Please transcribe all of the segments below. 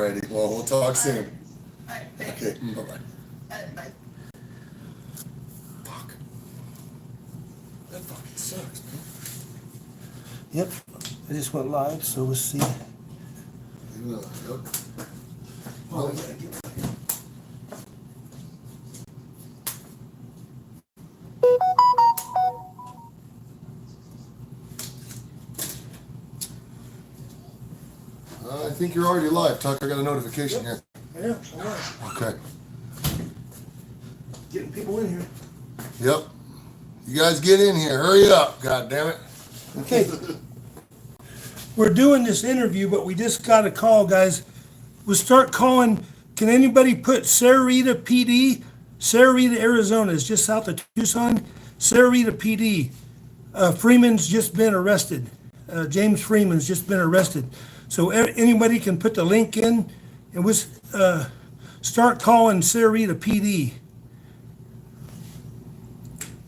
righty. Well, we'll talk soon. All right, Okay, bye-bye. bye. Fuck. That fucking sucks, man. Yep, I just went live, so we'll see. Yep. Oh, yeah, get right here. I think you're already live, Tuck. I got a notification here. Yeah, all right. Okay. Getting people in here. Yep. You guys get in here. Hurry up. God damn it. Okay. We're doing this interview, but we just got a call, guys. We'll start calling. Can anybody put Sarita PD? Sarita, Arizona is just south of Tucson. Sarita PD. Freeman's just been arrested. James Freeman's just been arrested. So anybody can put the link in, and we'll start calling Sarita PD.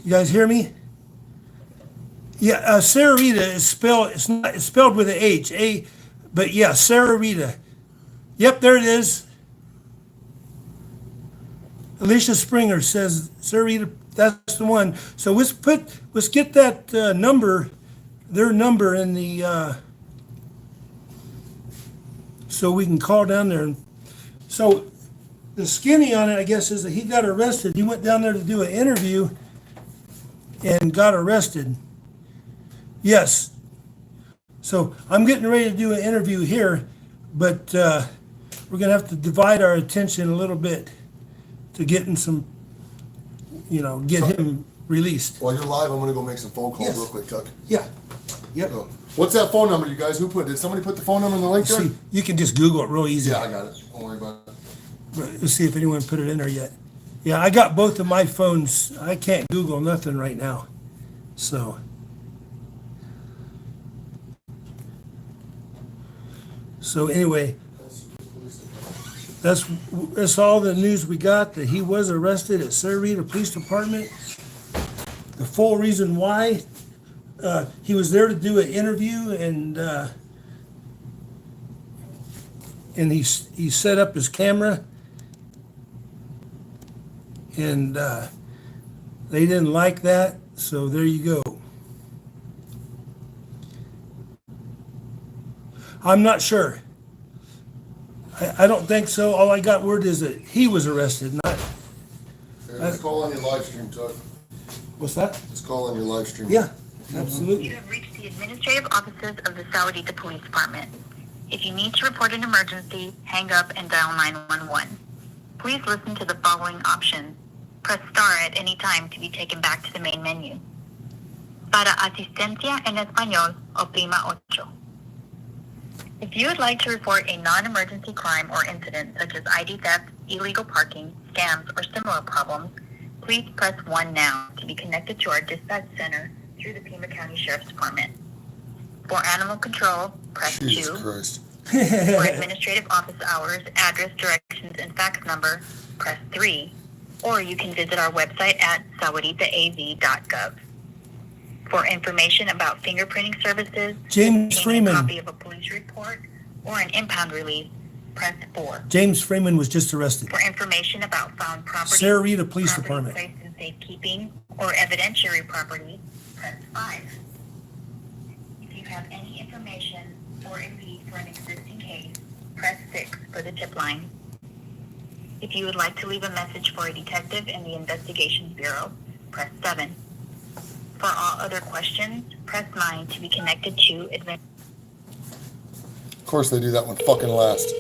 You guys hear me? Yeah, Sarita is spelled. It's spelled with an H, but yeah, Sarita. Yep, there it is. Alicia Springer says Sarita. That's the one. So let's get that number, their number in the. So we can call down there. And so the skinny on it, I guess, is that he got arrested. He went down there to do an interview and got arrested. Yes. So I'm getting ready to do an interview here, but we're going to have to divide our attention a little bit to getting some, get him released. While you're live, I'm going to go make some phone calls Yes. real quick, Tuck. Yeah. Yep. So, what's that phone number, you guys? Who put it? Did somebody put the phone number in the link there? See, you can just Google it real easy. Yeah, I got it. Don't worry about it. Let's see if anyone put it in there yet. Yeah, I got both of my phones. I can't Google nothing right now. So. So anyway, that's all the news we got, that he was arrested at Sarita Police Department. The full reason why, he was there to do an interview, and he set up his camera, and they didn't like that, so there you go. I'm not sure. I don't think so. All I got word is that he was arrested, not. Let's call on your live stream, Tuck. What's that? Let's call on your live stream. Yeah, absolutely. You have reached the administrative offices of the Sahuarita Police Department. If you need to report an emergency, hang up and dial 911. Please listen to the following options. Press star at any time to be taken back to the main menu. Para asistencia en español, oprima 8. If you would like to report a non-emergency crime or incident such as ID theft, illegal parking, scams, or similar problems, please press 1 now to be connected to our dispatch center through the Pima County Sheriff's Department. For animal control, press Jesus 2. Christ. For administrative office hours, address, directions, and fax number, press 3. Or you can visit our website at sahuaritaaz.gov. For information about fingerprinting services, James obtain Freeman. a copy of a police report, or an impound release, press 4. James Freeman was just arrested. For information about found property, Sarita Police property Department. placed in safekeeping, or evidentiary property, press 5. If you have any information or a lead for an existing case, press 6 for the tip line. If you would like to leave a message for a detective in the Investigations Bureau, press 7. For all other questions, press 9 to be connected to advanced. Of course they do that one fucking last.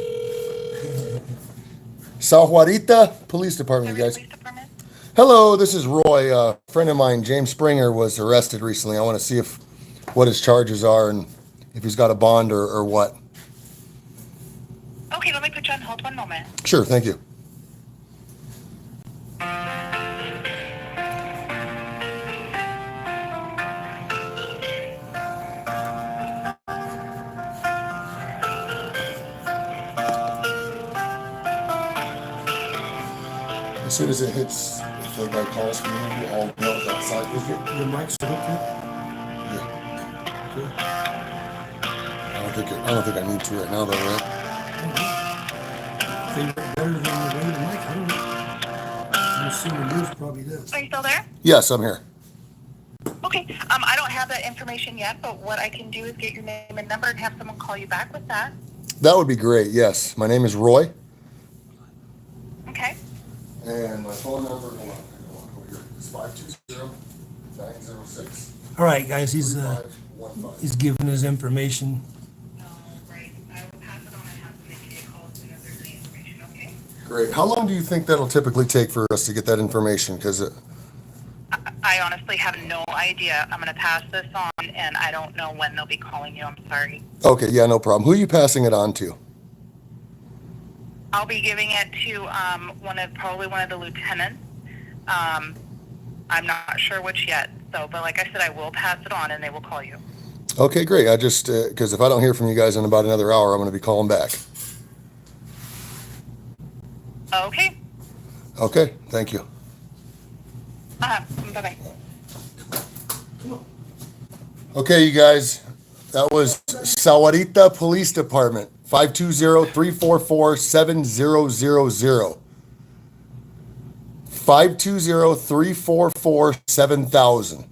Sahuarita Police Department, you guys. Police Department? Hello, this is Roy. A friend of mine, James Springer, was arrested recently. I want to see what his charges are and if he's got a bond or what. Okay, let me put you on hold 1 moment. Sure, thank you. As soon as it hits, if the guy calls for you, I'll know that side. Your mic's hooked up? Yeah. I don't think I need to right now, though, right? They work better than the regular mic. I don't know. I'm assuming yours probably does. Are you still there? Yes, I'm here. Okay. I don't have that information yet, but what I can do is get your name and number and have someone call you back with that. That would be great. Yes, my name is Roy, Okay. and my phone number. Hold on over here. It's 520-906-3515. All right, guys, he's giving his information. Right. I will pass it on and have them make a call as soon as there's any information, okay? Great. How long do you think that'll typically take for us to get that information? Because I honestly have no idea. I'm going to pass this on, and I don't know when they'll be calling you. I'm sorry. okay, yeah, no problem. Who are you passing it on to? I'll be giving it to probably one of the lieutenants. I'm not sure which yet. So, but like I said, I will pass it on, and they will call you. Okay, great. I just because if I don't hear from you guys in about another hour, I'm going to be calling back. Okay. Okay, thank you. Bye-bye. Okay, you guys, that was Sahuarita Police Department, 520-344-7000. 520-344-7000.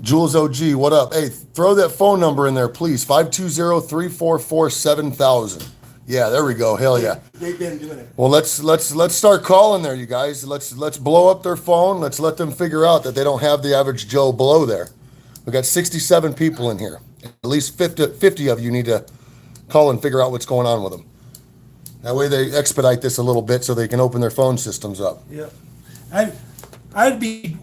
Jules OG, what up? Hey, throw that phone number in there, please. 520-344-7000. Yeah, there we go. Hell yeah. They've been doing it. Well, let's start calling there, you guys. Let's blow up their phone. Let's let them figure out that they don't have the average Joe Blow there. We got 67 people in here. At least 50 of you need to call and figure out what's going on with them. That way they expedite this a little bit so they can open their phone systems up. Yeah.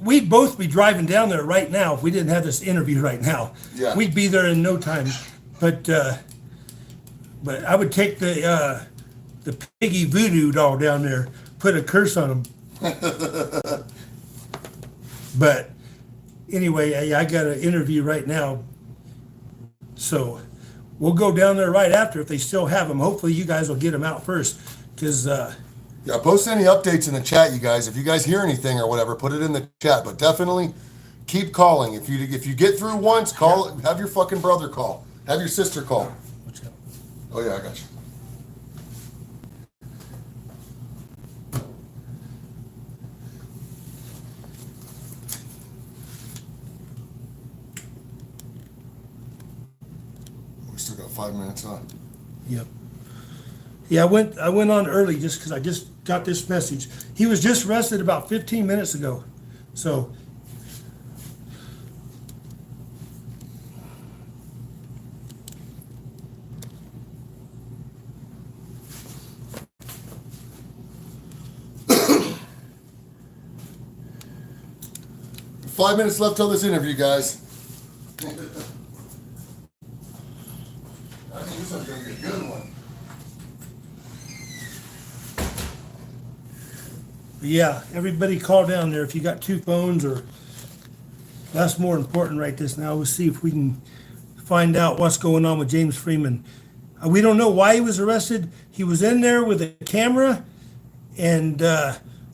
We'd both be driving down there right now if we didn't have this interview right now. Yeah. We'd be there in no time. But I would take the piggy voodoo doll down there, put a curse on them. But anyway, I got an interview right now. So we'll go down there right after if they still have them. Hopefully you guys will get them out first because Yeah, post any updates in the chat, you guys. If you guys hear anything or whatever, put it in the chat. But definitely keep calling. If you get through once, call. Have your fucking brother call. Have your sister call. Oh yeah, I got you. We still got 5 minutes on. Yep. Yeah, I went on early just because I just got this message. He was just arrested about 15 minutes ago. So 5 minutes left till this interview, guys. I think this one's gonna be a good one. yeah, everybody call down there if you got two phones or that's more important right this now. We'll see if we can find out what's going on with James Freeman. We don't know why he was arrested. He was in there with a camera and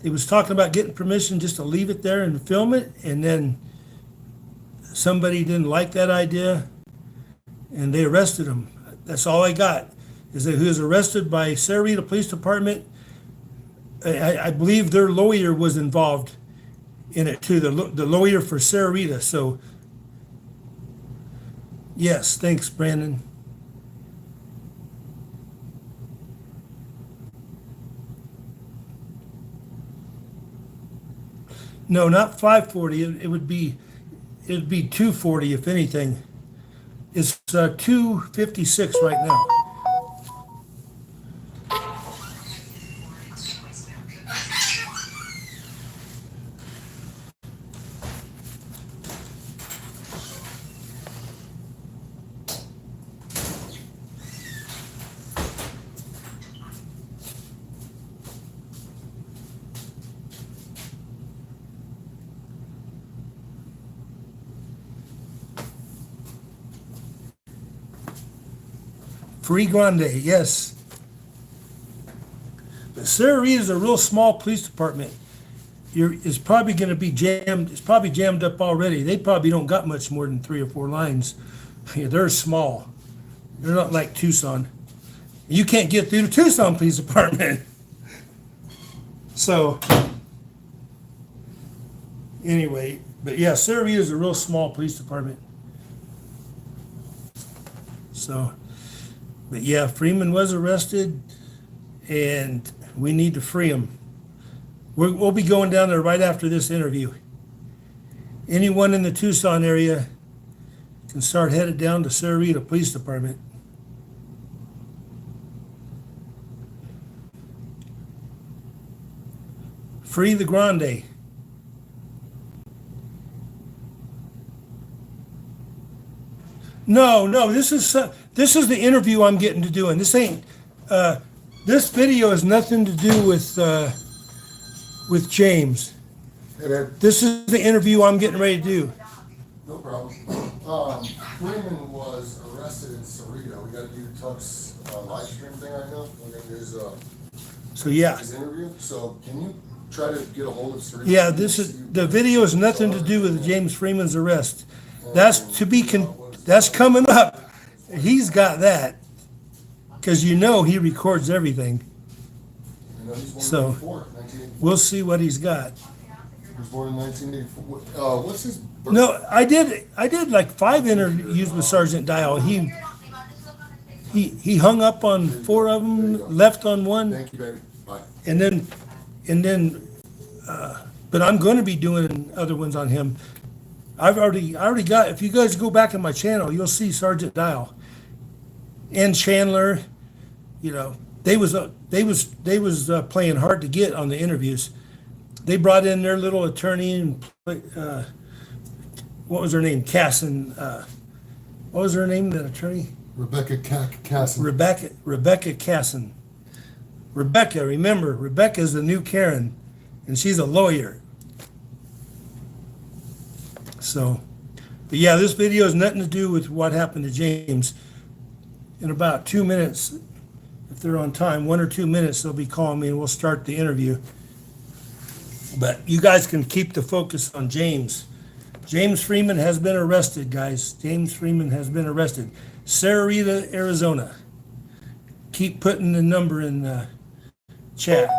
he was talking about getting permission just to leave it there and film it. And then somebody didn't like that idea and they arrested him. That's all I got is that he was arrested by Sarita Police Department. I believe their lawyer was involved in it too, the lawyer for Sarita. So yes, thanks, Brandon. No, not 540. It would be 240 if anything. It's 256 right now. Free Grande, yes. But Sarita is a real small police department. It's probably going to be jammed. It's probably jammed up already. They probably don't got much more than 3 or 4 lines. Yeah, they're small. They're not like Tucson. You can't get through the Tucson Police Department. So, anyway, but yeah, Sarah Rita is a real small police department. So, but yeah, Freeman was arrested, and we need to free him. We'll be going down there right after this interview. Anyone in the Tucson area can start headed down to Sarah Rita Police Department. Free the Grande. No, this is the interview I'm getting to doing. This ain't, this video has nothing to do with James. Hey, babe. This is the interview I'm getting ready to do. No problem. Freeman was arrested in Cerrito. We got to do Tuck's live stream thing right now. We're going to do So yeah, his interview. So can you try to get a hold of Cerrito? yeah, the video has nothing to do with James Freeman's arrest. That's that's coming up. He's got that, because you know he records everything. I know he's born So- in 1984. We'll see what he's got. He was born in 1984. What's his birth? No, I did like 5 interviews with Sergeant Dial. He hung up on 4 of them, left on 1, Thank you, baby. Bye. and then, but I'm going to be doing other ones on him. I already got. If you guys go back in my channel, you'll see Sergeant Dial and Chandler. You know, they was playing hard to get on the interviews. They brought in their little attorney and what was her name? Casson. What was her name? That attorney? Rebecca Casson. Rebecca Casson. Rebecca, remember, Rebecca's the new Karen, and she's a lawyer. So, but yeah, this video has nothing to do with what happened to James. In about 2 minutes, if they're on time, 1 or 2 minutes, they'll be calling me and we'll start the interview. But you guys can keep the focus on James. James Freeman has been arrested, guys. James Freeman has been arrested. Sarah Rita, Arizona. Keep putting the number in the chat.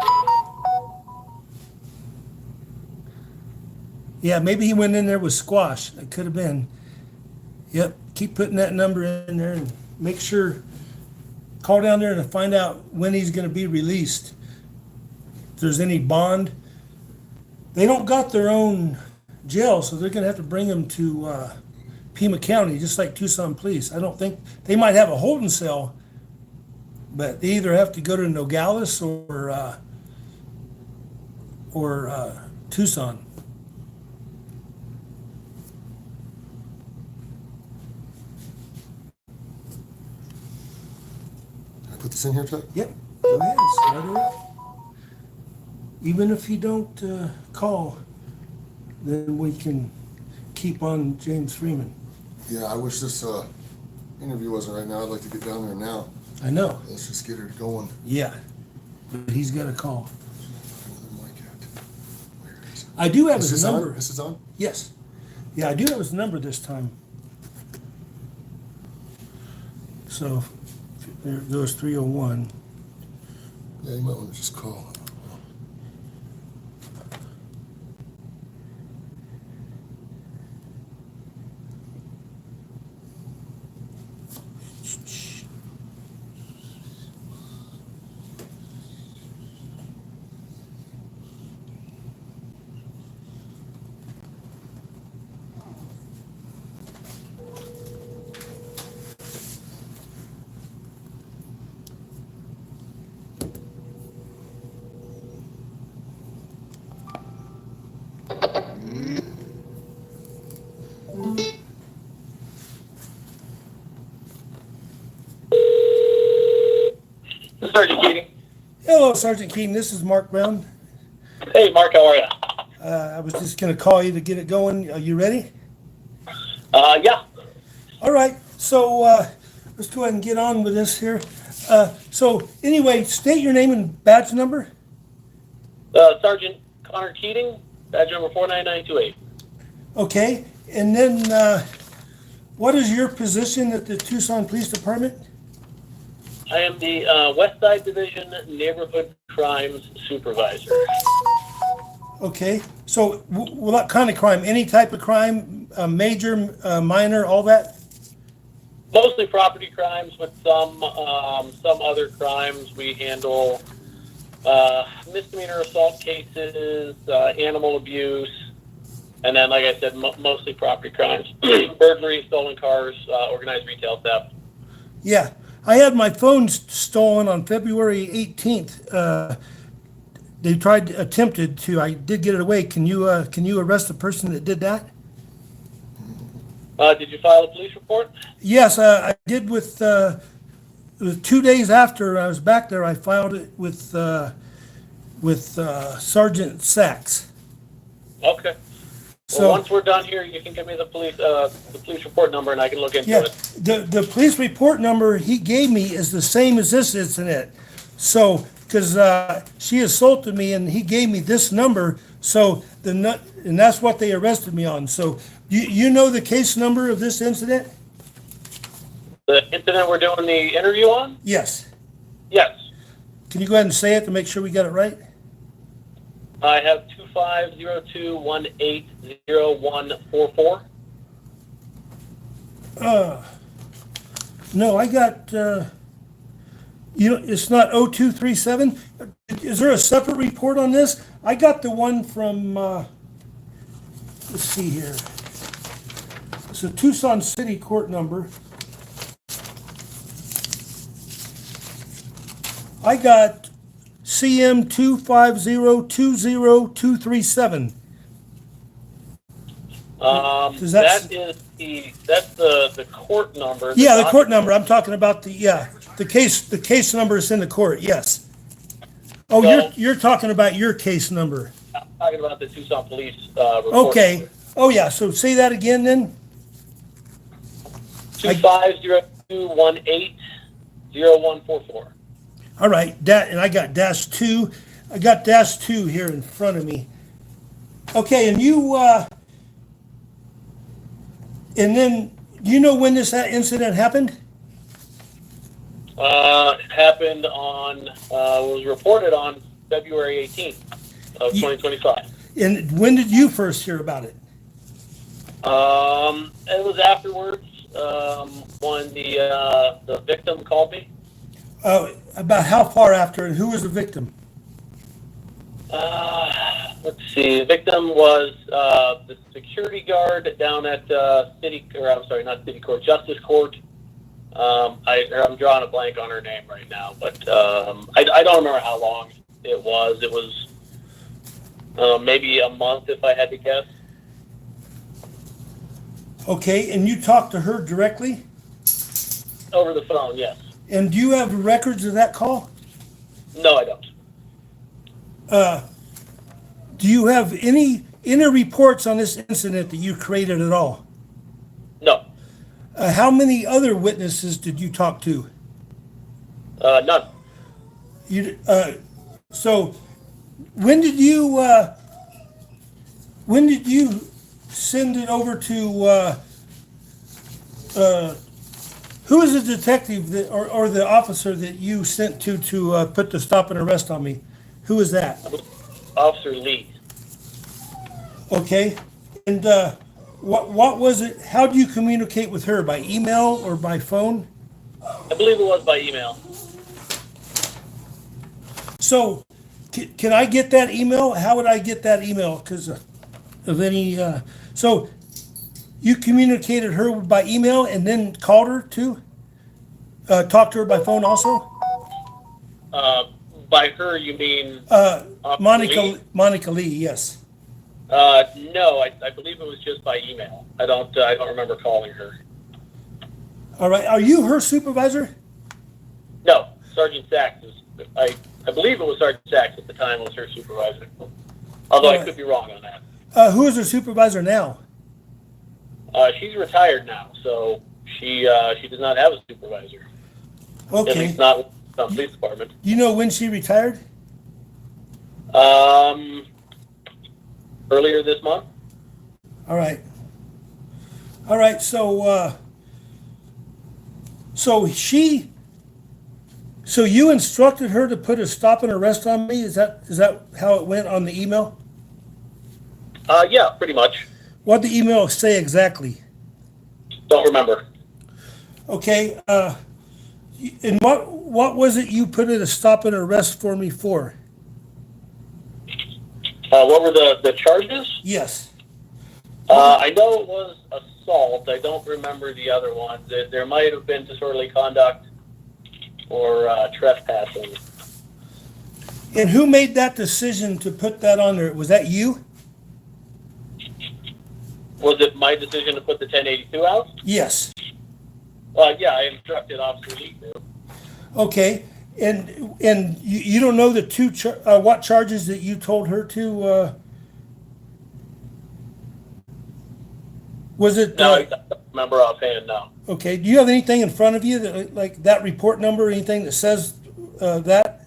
Yeah, maybe he went in there with squash. It could have been. Yep, keep putting that number in there and make sure, call down there and find out when he's going to be released. If there's any bond. They don't got their own jail, so they're going to have to bring him to Pima County, just like Tucson Police. I don't think, they might have a holding cell, but they either have to go to Nogales or Tucson. Can I put this in here, Chuck? Yep, go ahead, start it up. Even if you don't call, then we can keep on James Freeman. Yeah, I wish this interview wasn't right now. I'd like to get down there now. I know, Let's just get her going. yeah, but he's got a call. Where is it? I do have Is his this number. on? This is on? Yes, yeah, I do have his number this time. So, there goes 301. Yeah, you might want to just call. Sergeant Keating. Hello, Sergeant Keating, this is Mark Brown. Hey, Mark, how are you? I was just gonna call you to get it going. Are you ready? Yeah. All right, so let's go ahead and get on with this here. So anyway, state your name and badge number. Sergeant Connor Keating, badge number 49928. Okay, and then what is your position at the Tucson Police Department? I am the West Side Division Neighborhood Crimes Supervisor. Okay, so what kind of crime? Any type of crime, major, minor, all that? Mostly property crimes with some other crimes. We handle misdemeanor assault cases, animal abuse, and then, like I said, mostly property crimes. Burglary, stolen cars, organized retail theft. Yeah, I had my phone stolen on February 18th. They attempted to. I did get it away. Can you arrest the person that did that? Did you file a police report? Yes, I did with. It was 2 days after I was back there. I filed it with Sergeant Sachs. Okay. So Well, once we're done here, you can give me the police report number, and I can look into yeah, it. the police report number he gave me is the same as this incident. So because she assaulted me and he gave me this number, so and that's what they arrested me on. So you know the case number of this incident? The incident we're doing the interview on? Yes. Yes. Can you go ahead and say it to make sure we got it right? I have 2502180144. No, I got, it's not 0237. Is there a separate report on this? I got the one from, let's see here. It's a Tucson City Court number. I got CM 250-20237. Does That's the court number. Yeah, the court number. I'm talking about the case number is in the court. Yes. Oh, So- you're talking about your case number. I'm talking about the Tucson Police report. Okay. Oh yeah. So say that again then. 2502180144. All right. And I got -2. I got -2 here in front of me. Okay, and you and then you know when this incident happened? It happened was reported on February 18th of 2025. And when did you first hear about it? It was afterwards when the victim called me. About how far after, and who was the victim? Let's see. The victim was the security guard down at not City Court, Justice Court. I'm drawing a blank on her name right now, but I don't remember how long it was. It was maybe a month, if I had to guess. Okay, and you talked to her directly? Over the phone, yes. And do you have records of that call? No, I don't. Do you have any reports on this incident that you created at all? No, How many other witnesses did you talk to? none. So when did you send it over to who is the detective or the officer that you sent to put the stop and arrest on me? Who is that? Officer Lee. Okay, and what was it? How do you communicate with her? By email or by phone? I believe it was by email. So, can I get that email? How would I get that email? Because of any, so you communicated her by email and then called her too? Talked to her by phone also? By her, you mean Monica Lee, yes. No, I believe it was just by email. I don't remember calling her. All right, are you her supervisor? No, Sergeant Sachs is. I believe it was Sergeant Sachs at the time was her supervisor. Although I could be wrong on that. Who is her supervisor now? She's retired now, so she does not have a supervisor. At Okay. least not with the police department. Do you know when she retired? Earlier this month. All right. All right, so she So you instructed her to put a stop and arrest on me? Is that how it went on the email? Yeah, pretty much. What did the email say exactly? Don't remember. Okay, and what was it you put in a stop and arrest for me for? What were the charges? Yes. I know it was assault. I don't remember the other ones. There might have been disorderly conduct or trespassing. And who made that decision to put that on there? Was that you? Was it my decision to put the 1082 out? Yes. Yeah, I instructed Officer Lee to. Okay, and you don't know the what charges that you told her to, was it? No, I don't remember offhand, no. Okay, do you have anything in front of you that, like that report number, or anything that says that?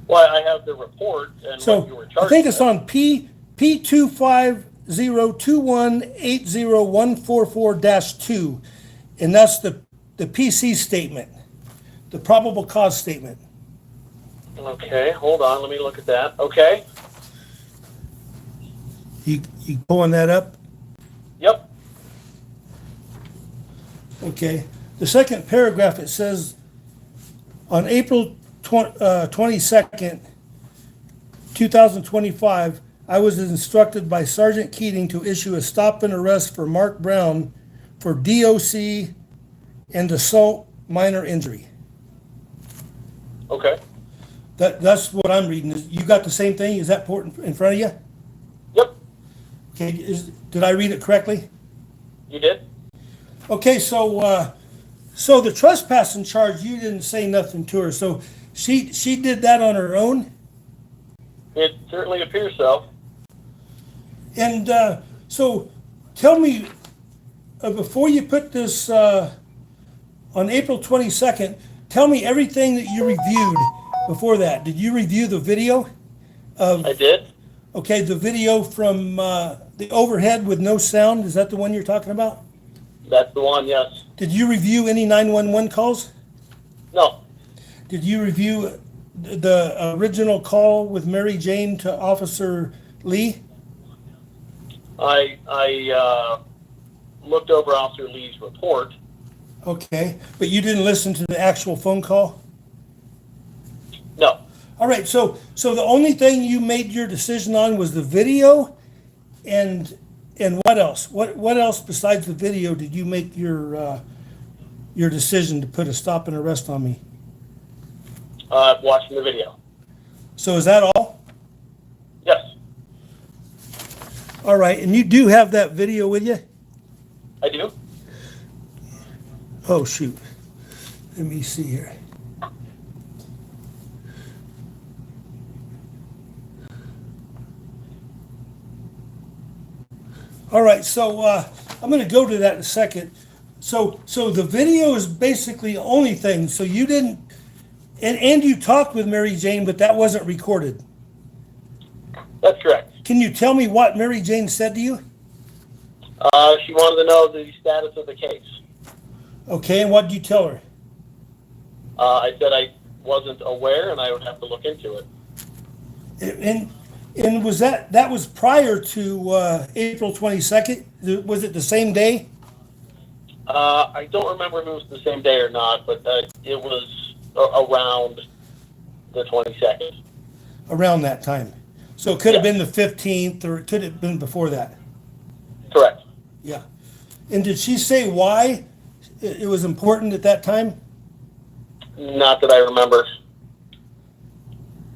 Well, I have the report and what you were So charged I think it's with. on P25021801444-2, and that's the PC statement, the probable cause statement. Okay, hold on. Let me look at that. Okay. You pulling that up? Yep. Okay. The second paragraph, it says, on April 22nd, 2025, I was instructed by Sergeant Keating to issue a stop and arrest for Mark Brown for DOC and assault minor injury. Okay. That's what I'm reading. You got the same thing? Is that important in front of you? Yep. Okay, did I read it correctly? You did? Okay, so the trespassing charge, you didn't say nothing to her, so she did that on her own? It certainly appears so. And so tell me, before you put this on April 22nd, tell me everything that you reviewed before that. Did you review the video? I did? Okay, the video from the overhead with no sound, is that the one you're talking about? That's the one, yes. Did you review any 911 calls? No. Did you review the original call with MaryJane to Officer Lee? I looked over Officer Lee's report. Okay, but you didn't listen to the actual phone call? No. All right, so the only thing you made your decision on was the video, and what else? What else besides the video did you make your decision to put a stop and arrest on me? Watching the video. So is that all? Yes, All right, and you do have that video with you? I do. Oh, shoot. Let me see here. All right, so I'm going to go to that in a second. So the video is basically the only thing. So you didn't, and you talked with MaryJane, but that wasn't recorded. That's correct. Can you tell me what MaryJane said to you? She wanted to know the status of the case. Okay, and what did you tell her? I said I wasn't aware and I would have to look into it. And was that was prior to April 22nd? Was it the same day? I don't remember if it was the same day or not, but it was around the 22nd. Around that time. So it could have Yeah. been the 15th, or it could have been before that. Correct. Yeah. And did she say why it was important at that time? Not that I remember.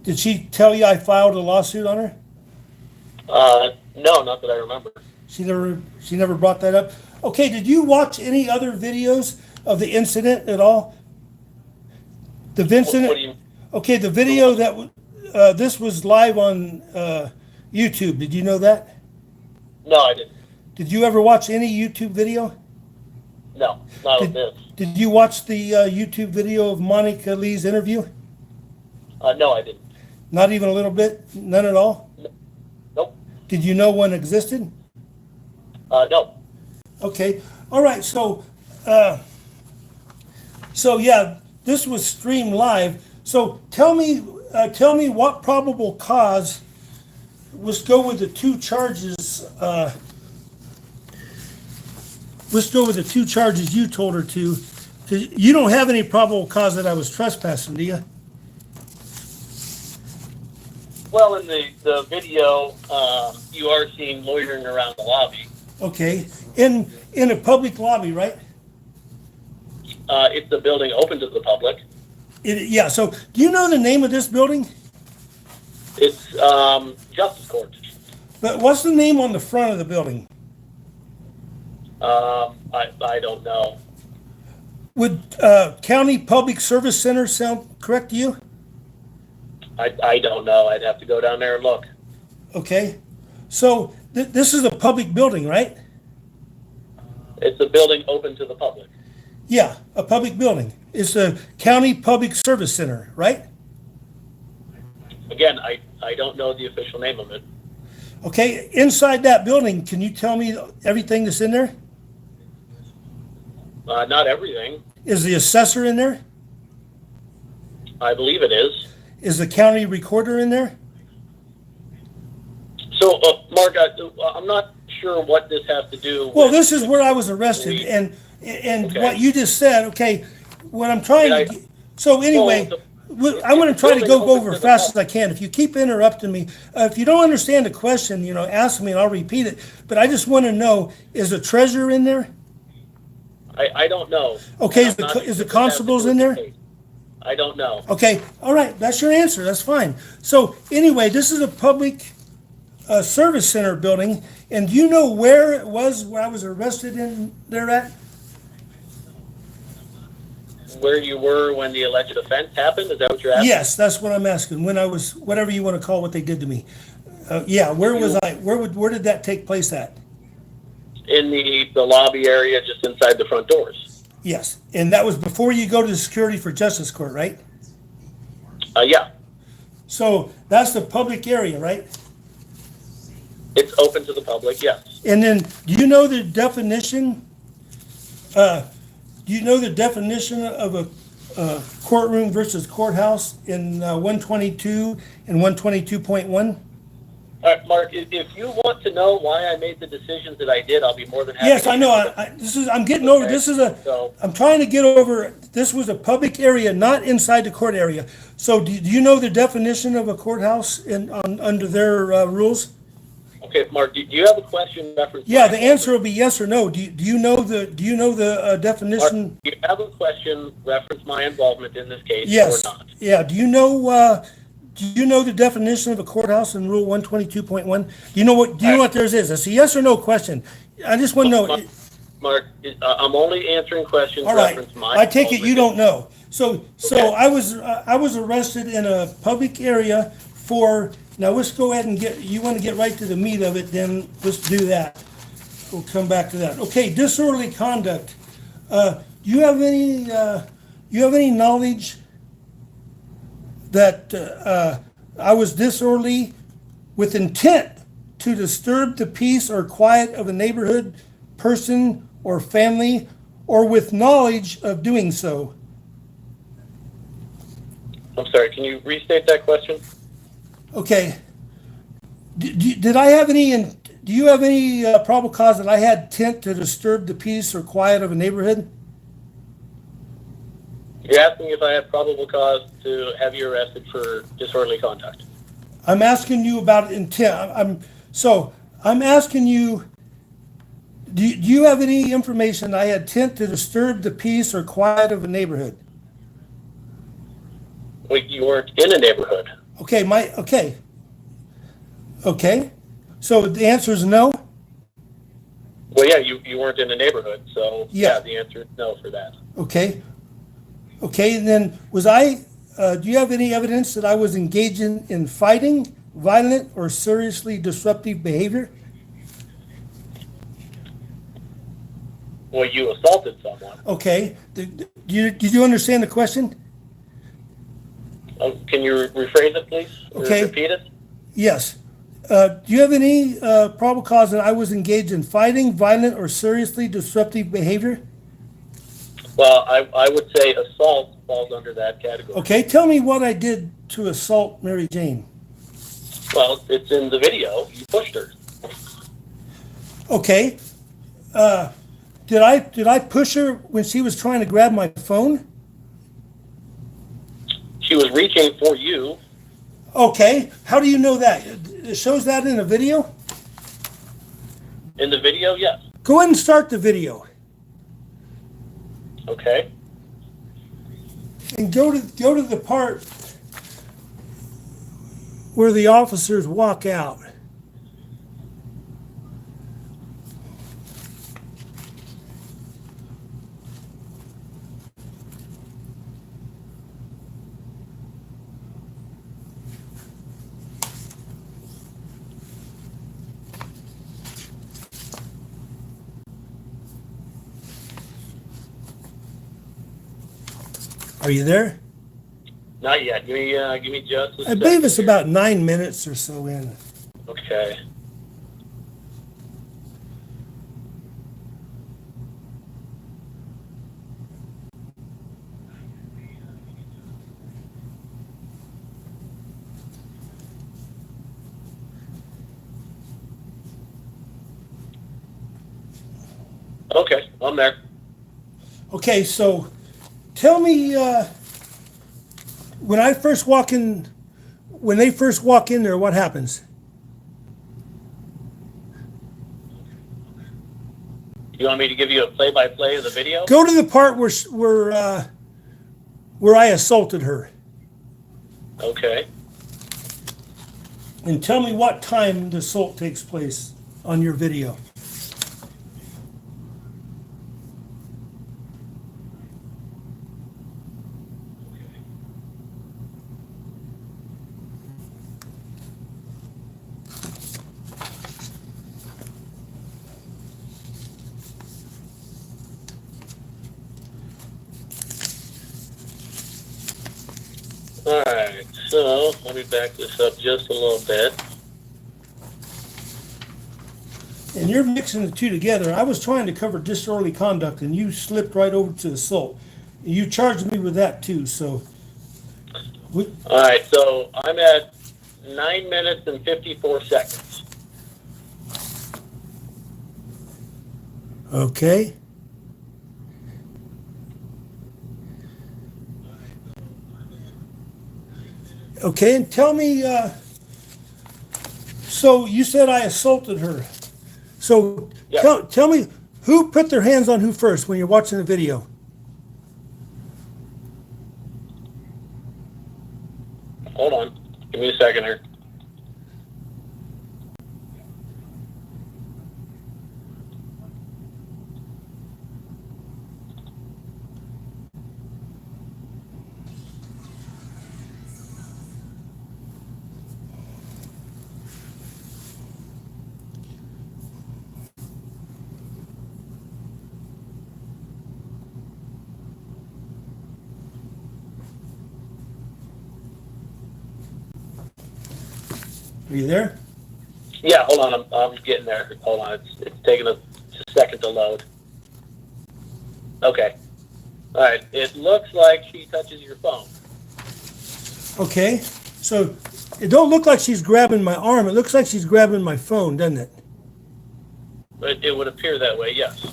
Did she tell you I filed a lawsuit on her? No, not that I remember. She never brought that up. Okay, did you watch any other videos of the incident at all? The incident? What do you? Okay, the video that this was live on YouTube. Did you know that? No, I didn't. Did you ever watch any YouTube video? No, not of this. Did you watch the YouTube video of Monica Lee's interview? No, I didn't. Not even a little bit? None at all? Nope. Did you know one existed? No. Okay, all right, so yeah, this was streamed live. So tell me what probable cause. Let's go with the two charges. Let's go with the two charges you told her to. 'Cause you don't have any probable cause that I was trespassing, do you? Well, in the video, you are seen loitering around the lobby. Okay, in a public lobby, right? It's a building open to the public. Yeah, so do you know the name of this building? It's Justice Court. But what's the name on the front of the building? I don't know. Would County Public Service Center sound correct to you? I don't know. I'd have to go down there and look. Okay, so this is a public building, right? It's a building open to the public. Yeah, a public building. It's a County Public Service Center, right? Again, I don't know the official name of it. Okay, inside that building, can you tell me everything that's in there? Not everything. Is the assessor in there? I believe it is. Is the county recorder in there? So, Mark, I'm not sure what this has to do Well, with... this is where I was arrested, and Okay. what you just said, okay, what I'm trying Did to, so anyway, I'm gonna try to go over as fast as I can. If you keep interrupting me, if you don't understand the question, ask me and I'll repeat it. But I just want to know, is the treasurer in there? I don't know. Okay, I'm is the not co- sure is the what that has to constables do in with there? the case. I don't know. Okay, all right, that's your answer, that's fine. So anyway, this is a public service center building, and do you know where it was where I was arrested in there at? Where you were when the alleged offense happened? Is that what you're asking? Yes, that's what I'm asking, when I was, whatever you want to call what they did to me. Yeah, where was I, where did that take place at? In the lobby area just inside the front doors. Yes, and that was before you go to the Security for Justice Court, right? Yeah. So that's the public area, right? It's open to the public, yes. And then, do you know the definition? Do you know the definition of a courtroom versus courthouse in 122 and 122.1? All right, Mark, if you want to know why I made the decisions that I did, I'll be more than happy. Yes, I know. I'm getting over. This is I'm trying to get over. This was a public area, not inside the court area. So, do you know the definition of a courthouse under their rules? Okay, Mark, do you have a question reference? Yeah, the answer will be yes or no. Do you know the Mark, definition? do you have a question reference my involvement in this case Yes. or not? Yeah. Do you know the definition of a courthouse in Rule 122.1? Do you know what theirs is? It's a yes or no question. I just want to know. Mark, I'm only answering questions All right. reference my I take it you don't know. So Okay. I was arrested in a public area for. Now let's go ahead and you want to get right to the meat of it, then let's do that. We'll come back to that. Okay, disorderly conduct. Do you have any knowledge that I was disorderly with intent to disturb the peace or quiet of a neighborhood, person, or family, or with knowledge of doing so? I'm sorry, can you restate that question? Okay. Did I have any? Do you have any probable cause that I had intent to disturb the peace or quiet of a neighborhood? You're asking if I have probable cause to have you arrested for disorderly conduct. I'm asking you about intent. I'm asking you. Do you have any information that I had intent to disturb the peace or quiet of a neighborhood? Well, you weren't in a neighborhood. Okay, Okay. So the answer is no? Well, yeah, you weren't in a neighborhood, so Yeah. the answer is no for that. Okay. Okay, and then do you have any evidence that I was engaging in fighting, violent, or seriously disruptive behavior? Well, you assaulted someone. Okay. Did you understand the question? Can you rephrase it, please? Or Okay. repeat it? Yes. Do you have any probable cause that I was engaged in fighting, violent, or seriously disruptive behavior? Well, I would say assault falls under that category. Okay, tell me what I did to assault Mary Jane. Well, it's in the video. You pushed her. Okay. Did I push her when she was trying to grab my phone? She was reaching for you. Okay. How do you know that? It shows that in the video? In the video, yes. Go ahead and start the video. Okay. And go to the part where the officers walk out. Are you there? Not yet. Give me just a I second believe it's here. about 9 minutes or so in. Okay. Okay, I'm there. Okay, so tell me when they first walk in there, what happens? You want me to give you a play-by-play of the video? Go to the part where I assaulted her, Okay. and tell me what time the assault takes place on your video. All right, so let me back this up just a little bit. And you're mixing the two together. I was trying to cover disorderly conduct, and you slipped right over to assault. You charged me with that too. So, All right, so I'm at 9 minutes and 54 seconds. okay. Okay, and tell me. So you said I assaulted her. So Yeah. tell me who put their hands on who first when you're watching the video. Hold on. Give me a second here. Are you there? Yeah, hold on. I'm getting there. Hold on. It's taking a second to load. Okay. All right. It looks like she touches your phone. Okay. So it don't look like she's grabbing my arm. It looks like she's grabbing my phone, doesn't it? But it would appear that way, yes.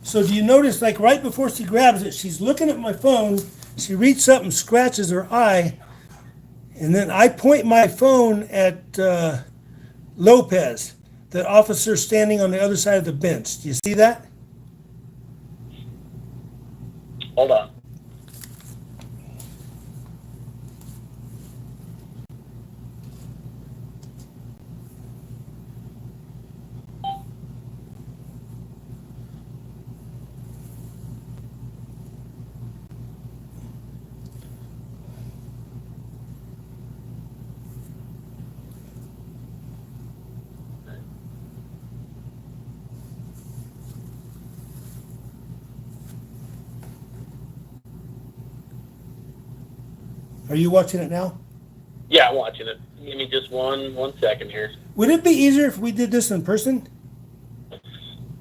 So do you notice, like right before she grabs it, she's looking at my phone. She reaches up and scratches her eye, and then I point my phone at Lopez, the officer standing on the other side of the bench. Do you see that? Hold on. Are you watching it now? Yeah, I'm watching it. Give me just one second here. Would it be easier if we did this in person?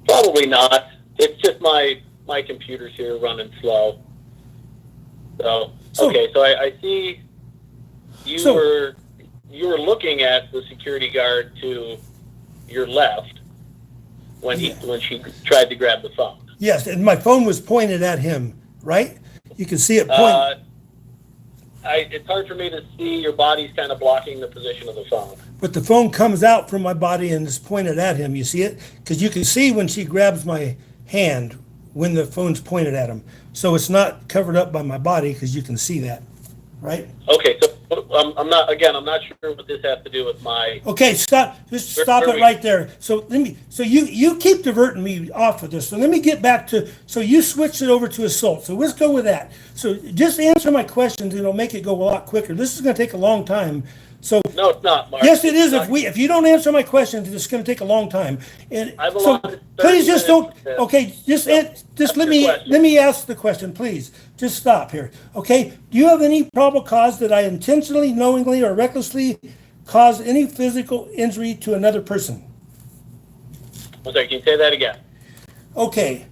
Probably not. It's just my computer's here running slow. So, So- okay, so I see you So- were looking at the security guard to your left when she tried to grab the phone. Yes, and my phone was pointed at him, right? You can see it point. It's hard for me to see. Your body's kind of blocking the position of the phone. But the phone comes out from my body and is pointed at him. You see it? Because you can see when she grabs my hand when the phone's pointed at him. So it's not covered up by my body because you can see that, right? Okay, so I'm not sure what this has to do with my. Okay, stop. Just stop it right there. So you keep diverting me off of this. So let me get back to. So you switched it over to assault. So let's go with that. So just answer my questions and it'll make it go a lot quicker. This is going to take a long time. So No, it's not, Mark. yes, it is. It's not. If you don't answer my questions, it's going to take a long time. And I've so allotted 30 please just don't. minutes to- Okay, just let your question. me ask the question, please. Just stop here. Okay. Do you have any probable cause that I intentionally, knowingly, or recklessly cause any physical injury to another person? I'm sorry, can you say that again? Okay.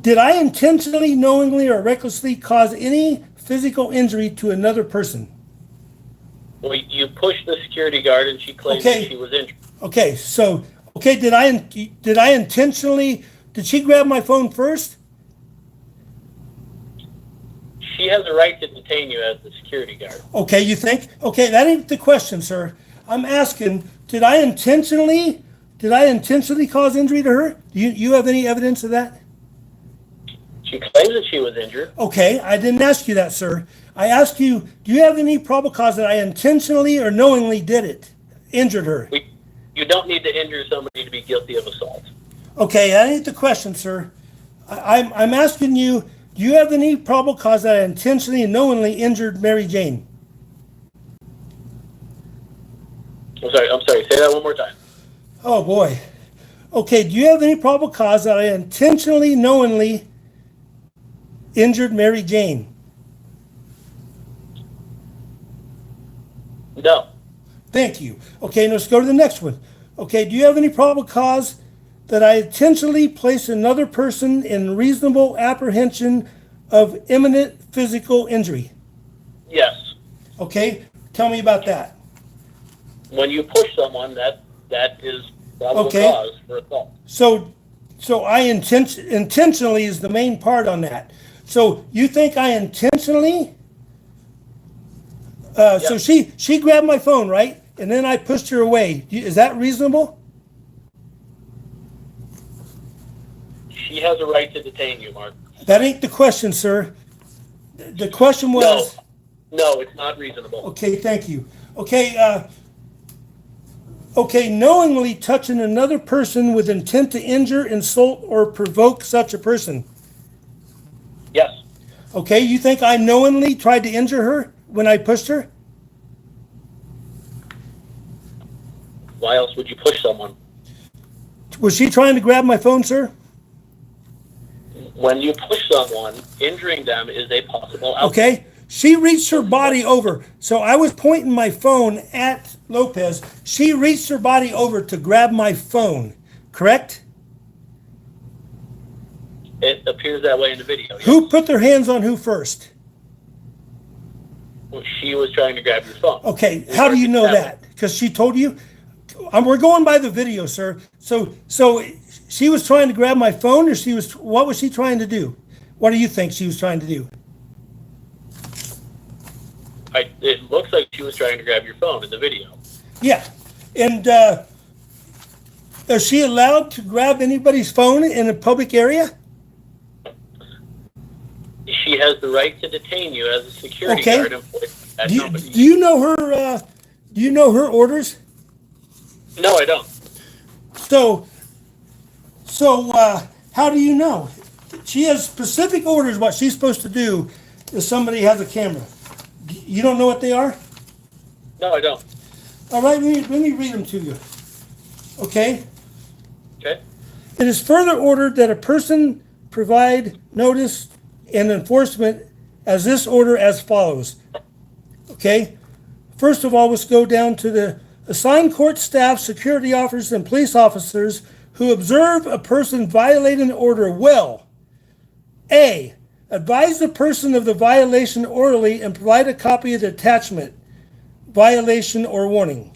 Did I intentionally, knowingly, or recklessly cause any physical injury to another person? Well, you pushed the security guard and she claimed Okay. that she was injured. Okay, so did I intentionally? Did she grab my phone first? She has a right to detain you as the security guard. Okay, you think? Okay, that ain't the question, sir. I'm asking, did I intentionally cause injury to her? Do you have any evidence of that? She claims that she was injured. Okay, I didn't ask you that, sir. I asked you, do you have any probable cause that I intentionally or knowingly injured her? You don't need to injure somebody to be guilty of assault. Okay, that ain't the question, sir. I'm asking you, do you have any probable cause that I intentionally and knowingly injured MaryJane? I'm sorry. Say that one more time. Oh, boy. Okay, do you have any probable cause that I intentionally, knowingly injured MaryJane? No. Thank you. Okay, now let's go to the next one. Okay, do you have any probable cause that I intentionally placed another person in reasonable apprehension of imminent physical injury? Yes. Okay, tell me about that. When you push someone, that is probable Okay. cause for assault. So I intentionally is the main part on that. So you think I intentionally? So she grabbed my phone, right? And then I pushed her away. Is that reasonable? She has a right to detain you, Mark. That ain't the question, sir. The question was. No, it's not reasonable. Okay, thank you. Okay, knowingly touching another person with intent to injure, insult, or provoke such a person. Yes. Okay, you think I knowingly tried to injure her when I pushed her? Why else would you push someone? Was she trying to grab my phone, sir? When you push someone, injuring them is a possible outcome. Okay, she reached her body over. So I was pointing my phone at Lopez. She reached her body over to grab my phone, correct? It appears that way in the video. Yes. Who put their hands on who first? Well, she was trying to grab your phone. Okay, how do you know that? Because she told you? We're going by the video, sir. So she was trying to grab my phone, or what was she trying to do? What do you think she was trying to do? It looks like she was trying to grab your phone in the video. Yeah, and is she allowed to grab anybody's phone in a public area? She has the right to detain you as a security Okay. guard employed at Do company. you know her? Do you know her orders? No, I don't. So how do you know? She has specific orders what she's supposed to do if somebody has a camera. You don't know what they are? No, I don't. All right, let me read them to you. Okay? Okay. It is further ordered that a person provide notice and enforcement as this order as follows. Okay? First of all, let's go down to the assigned court staff, security officers, and police officers who observe a person violating the order will. A, advise the person of the violation orally and provide a copy of the attachment, violation or warning.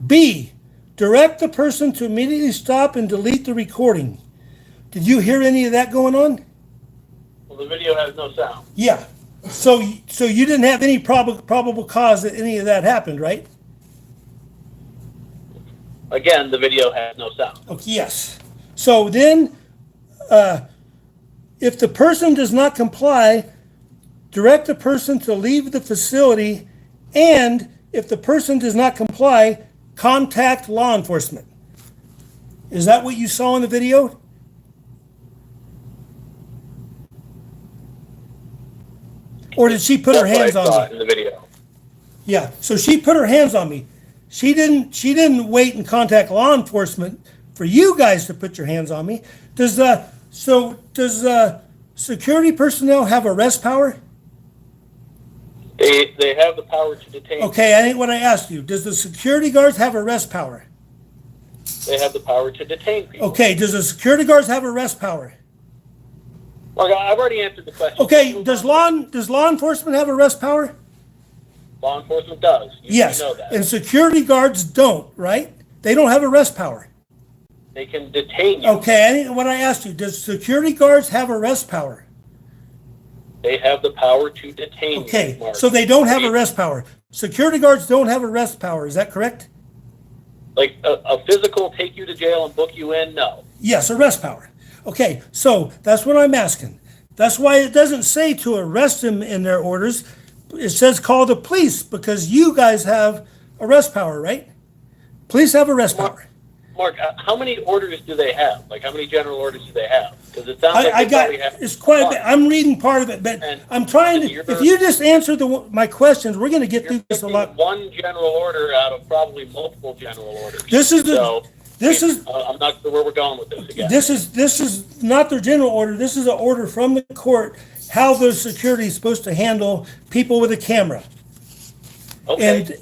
B, direct the person to immediately stop and delete the recording. Did you hear any of that going on? Well, the video has no sound. Yeah. So you didn't have any probable cause that any of that happened, right? Again, the video has no sound. Okay, yes. So then, if the person does not comply, direct the person to leave the facility, and if the person does not comply, contact law enforcement. Is that what you saw in the video? Or did she put her hands That's what I on saw me? in the video. Yeah, so she put her hands on me. She didn't wait and contact law enforcement for you guys to put your hands on me. Does security personnel have arrest power? They have the power to detain. Okay, I think what I asked you. Does the security guards have arrest power? They have the power to detain people. Okay, does the security guards have arrest power? Well, I've already answered the question. Okay, does law enforcement have arrest power? Law enforcement does. Yes, You know that. and security guards don't, right? They don't have arrest power. They can detain you. Okay, I think what I asked you. Does security guards have arrest power? They have the power to detain you. Okay, Mark. so they don't have arrest power. Security guards don't have arrest power. Is that correct? Like a physical take you to jail and book you in? No. Yes, arrest power. Okay, so that's what I'm asking. That's why it doesn't say to arrest him in their orders. It says call the police because you guys have arrest power, right? Police have arrest power. Mark, how many orders do they have? Like, how many general orders do they have? Because it sounds like I they got, probably have it's quite a one. bit. I'm reading part of it, but And- I'm trying to, and you're- if you just answer my questions, we're gonna get You're through this a picking lot. one general order out of probably multiple general orders. This is the- So, this is- I'm not sure where we're going with this again. This is not their general order. This is an order from the court, how the security is supposed to handle people with a camera. Okay.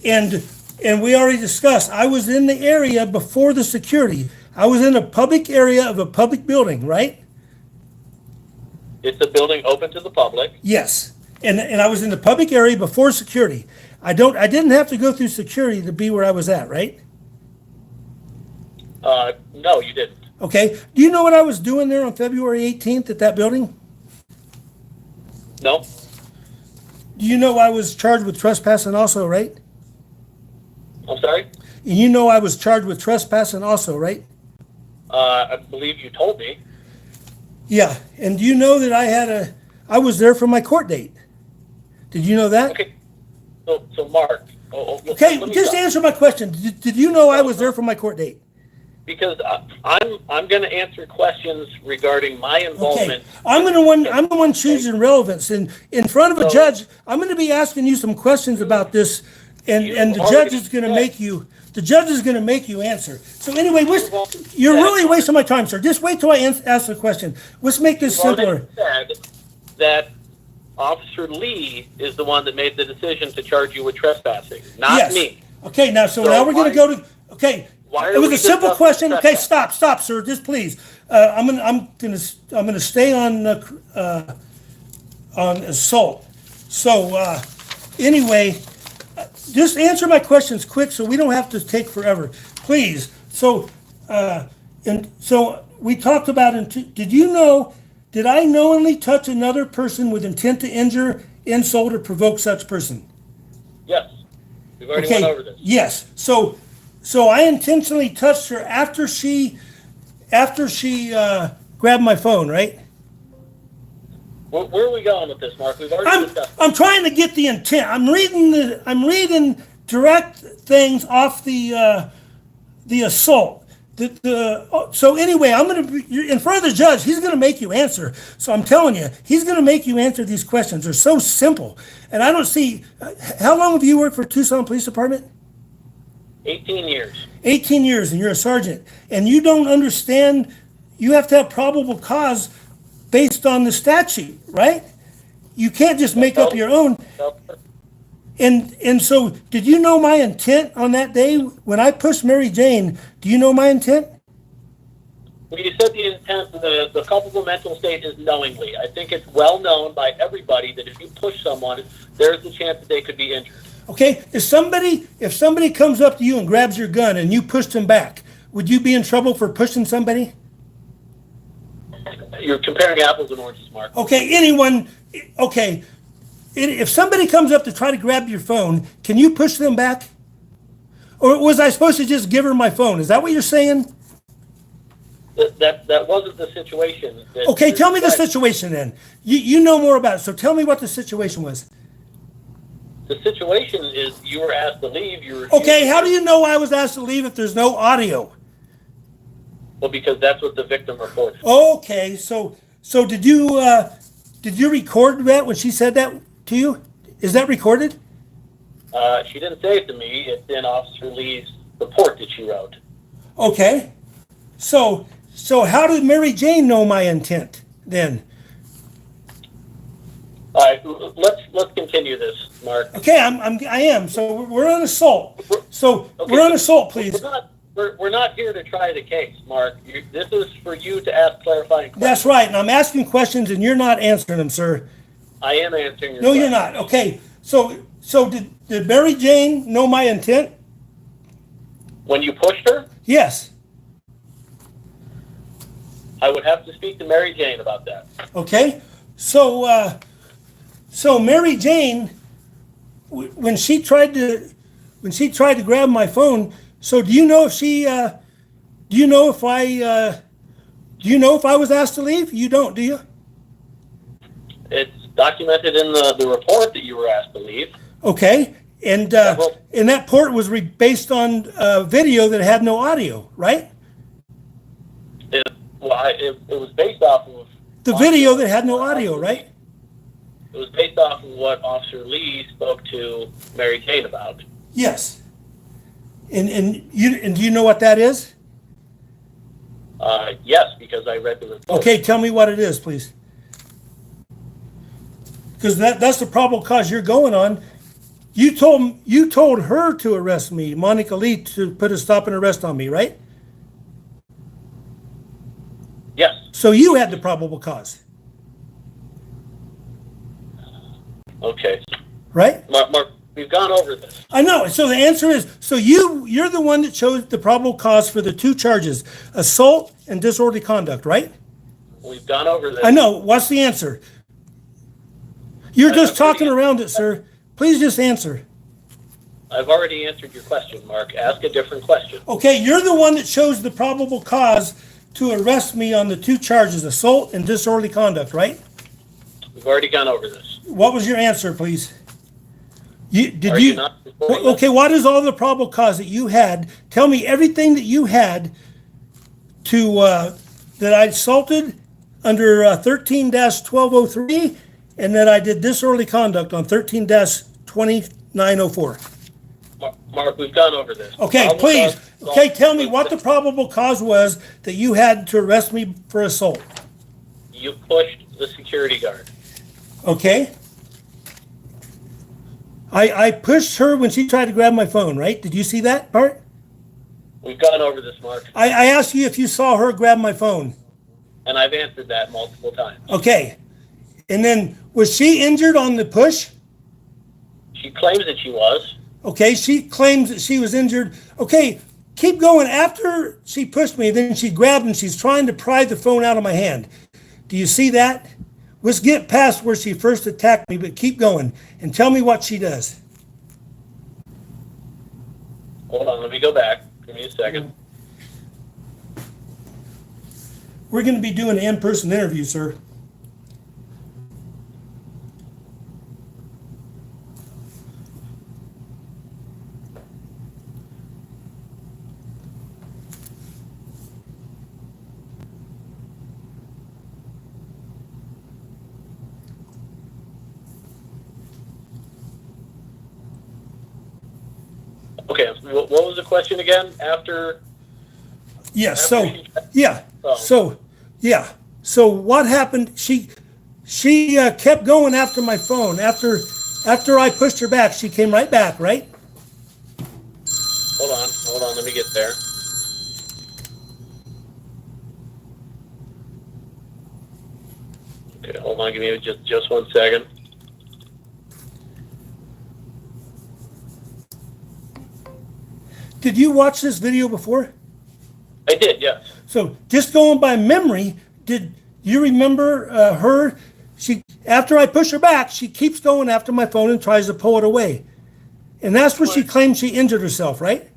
And we already discussed, I was in the area before the security. I was in a public area of a public building, right? It's a building open to the public. Yes. And I was in the public area before security. I didn't have to go through security to be where I was at, right? No, you didn't. Okay. Do you know what I was doing there on February 18th at that building? No. Do you know I was charged with trespassing also, right? I'm sorry? And you know I was charged with trespassing also, right? I believe you told me. Yeah. And do you know that I was there for my court date? Did you know that? Okay. So Mark. Okay, let me just stop. answer my question. Did you know I was there for my court date? Because I'm going to answer questions regarding my Okay, involvement. I'm the one choosing relevance, and in front of a judge, I'm going to be asking you some questions about this, and the judge is going to make you answer. So anyway, you're really wasting my time, sir. Just wait till I ask the question. Let's make this You've already simpler. said that Officer Lee is the one that made the decision to charge you with trespassing, not Yes. me. Okay, now So now we're going to go to why are It was we a simple discussing question. Okay, trespassing? stop, sir. Just please. I'm gonna stay on assault. So anyway, just answer my questions quick so we don't have to take forever, please. So we talked about. Did I knowingly touch another person with intent to injure, insult, or provoke such person? Yes. We've already went over this. Yes. So I intentionally touched her after she grabbed my phone, right? Where are we going with this, Mark? We've already discussed I'm trying to get the intent. I'm reading direct things off the assault. So anyway, you're in front of the judge. He's going to make you answer. So I'm telling you, he's going to make you answer these questions. They're so simple, and I don't see. How long have you worked for Tucson Police Department? 18 years. 18 years, and you're a sergeant, and you don't understand. You have to have probable cause based on the statute, right? You can't just make up your own. No. And so, did you know my intent on that day when I pushed MaryJane? Do you know my intent? when you said the intent, the culpable mental state is knowingly. I think it's well known by everybody that if you push someone, there's the chance that they could be injured. Okay, if somebody comes up to you and grabs your gun and you pushed him back, would you be in trouble for pushing somebody? You're comparing apples and oranges, Mark. Okay, okay. If somebody comes up to try to grab your phone, can you push them back? Or was I supposed to just give her my phone? Is that what you're saying? That wasn't the situation. Okay, tell me the situation then. You know more about it, so tell me what the situation was. The situation is you were asked to leave. Okay, how do you know I was asked to leave if there's no audio? Well, because that's what the victim reported. Okay, so did you record that when she said that to you? Is that recorded? She didn't say it to me. It's in Officer Lee's report that she wrote. Okay, so how did MaryJane know my intent then? All right, let's continue this, Mark. Okay, I am. So we're on assault. So Okay, we're on assault, please. We're not here to try the case, Mark. This is for you to ask clarifying questions. That's right, and I'm asking questions and you're not answering them, sir. I am answering your No, question. you're not. Okay, so did MaryJane know my intent? When you pushed her, Yes. I would have to speak to MaryJane about that. Okay, so MaryJane, when she tried to grab my phone. So do you know if I was asked to leave? You don't, do you? It's documented in the report that you were asked to leave. Okay, and that port was based on video that had no audio, right? It was based off of The video that had no audio, right? It was based off of what Officer Lee spoke to MaryJane about. Yes. And do you know what that is? Yes, because I read the report. Okay, tell me what it is, please. Because that's the probable cause you're going on. You told her to arrest me, Monica Lee, to put a stop and arrest on me, right? Yes. So you had the probable cause, Okay. right? Mark, we've gone over this. I know. So the answer is, so you're the one that chose the probable cause for the two charges, assault and disorderly conduct, right? We've gone over this. I know. What's the answer? You're just talking around it, sir. Please just answer. I've already answered your question, Mark. Ask a different question. Okay, you're the one that chose the probable cause to arrest me on the two charges, assault and disorderly conduct, right? We've already gone over this. What was your answer, please? Are you not recording this? Okay, what is all the probable cause that you had? Tell me everything that you had to, that I assaulted under 13-1203 and that I did disorderly conduct on 13-2904. Mark, we've gone over this. Okay, Probable please. cause- Okay, tell me what the probable cause was that you had to arrest me for assault. You pushed the security guard. Okay? I pushed her when she tried to grab my phone, right? Did you see that part? We've gone over this, Mark, I asked you if you saw her grab my phone. and I've answered that multiple times. Okay. And then, was she injured on the push? She claims that she was. Okay, she claims that she was injured. Okay, keep going. After she pushed me, then she grabbed and she's trying to pry the phone out of my hand. Do you see that? Let's get past where she first attacked me, but keep going and tell me what she does. Hold on, let me go back. Give me a second. We're going to be doing an in-person interview, sir. Okay, what was the question again? After Yes. After So, yeah. Oh. So what happened? She kept going after my phone. After I pushed her back, she came right back. Right? hold on, let me get there. Okay, hold on, give me just 1 second. Did you watch this video before? I did, yes. So just going by memory, did you remember her? She, after I push her back, she keeps going after my phone and tries to pull it away. And that's where she claims she injured herself, right?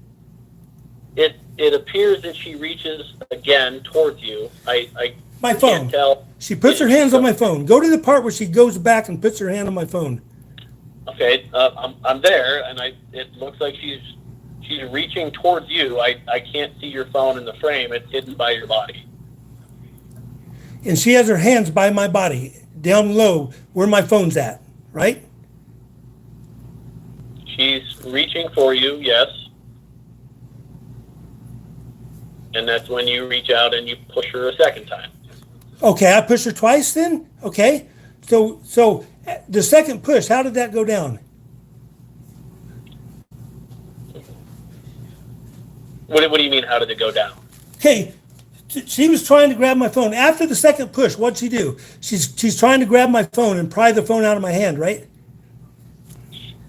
It appears that she reaches again towards you. My phone. Can't tell. She puts her hands on my phone. Go to the part where she goes back and puts her hand on my phone. Okay, I'm there, and it looks like she's reaching towards you. I can't see your phone in the frame. It's hidden by your body. And she has her hands by my body, down low, where my phone's at, right? She's reaching for you, yes. And that's when you reach out and you push her a second time. Okay, I pushed her twice then? Okay. So the second push, how did that go down? What do you mean, how did it go down? Okay, she was trying to grab my phone. After the second push, what'd she do? She's trying to grab my phone and pry the phone out of my hand, right?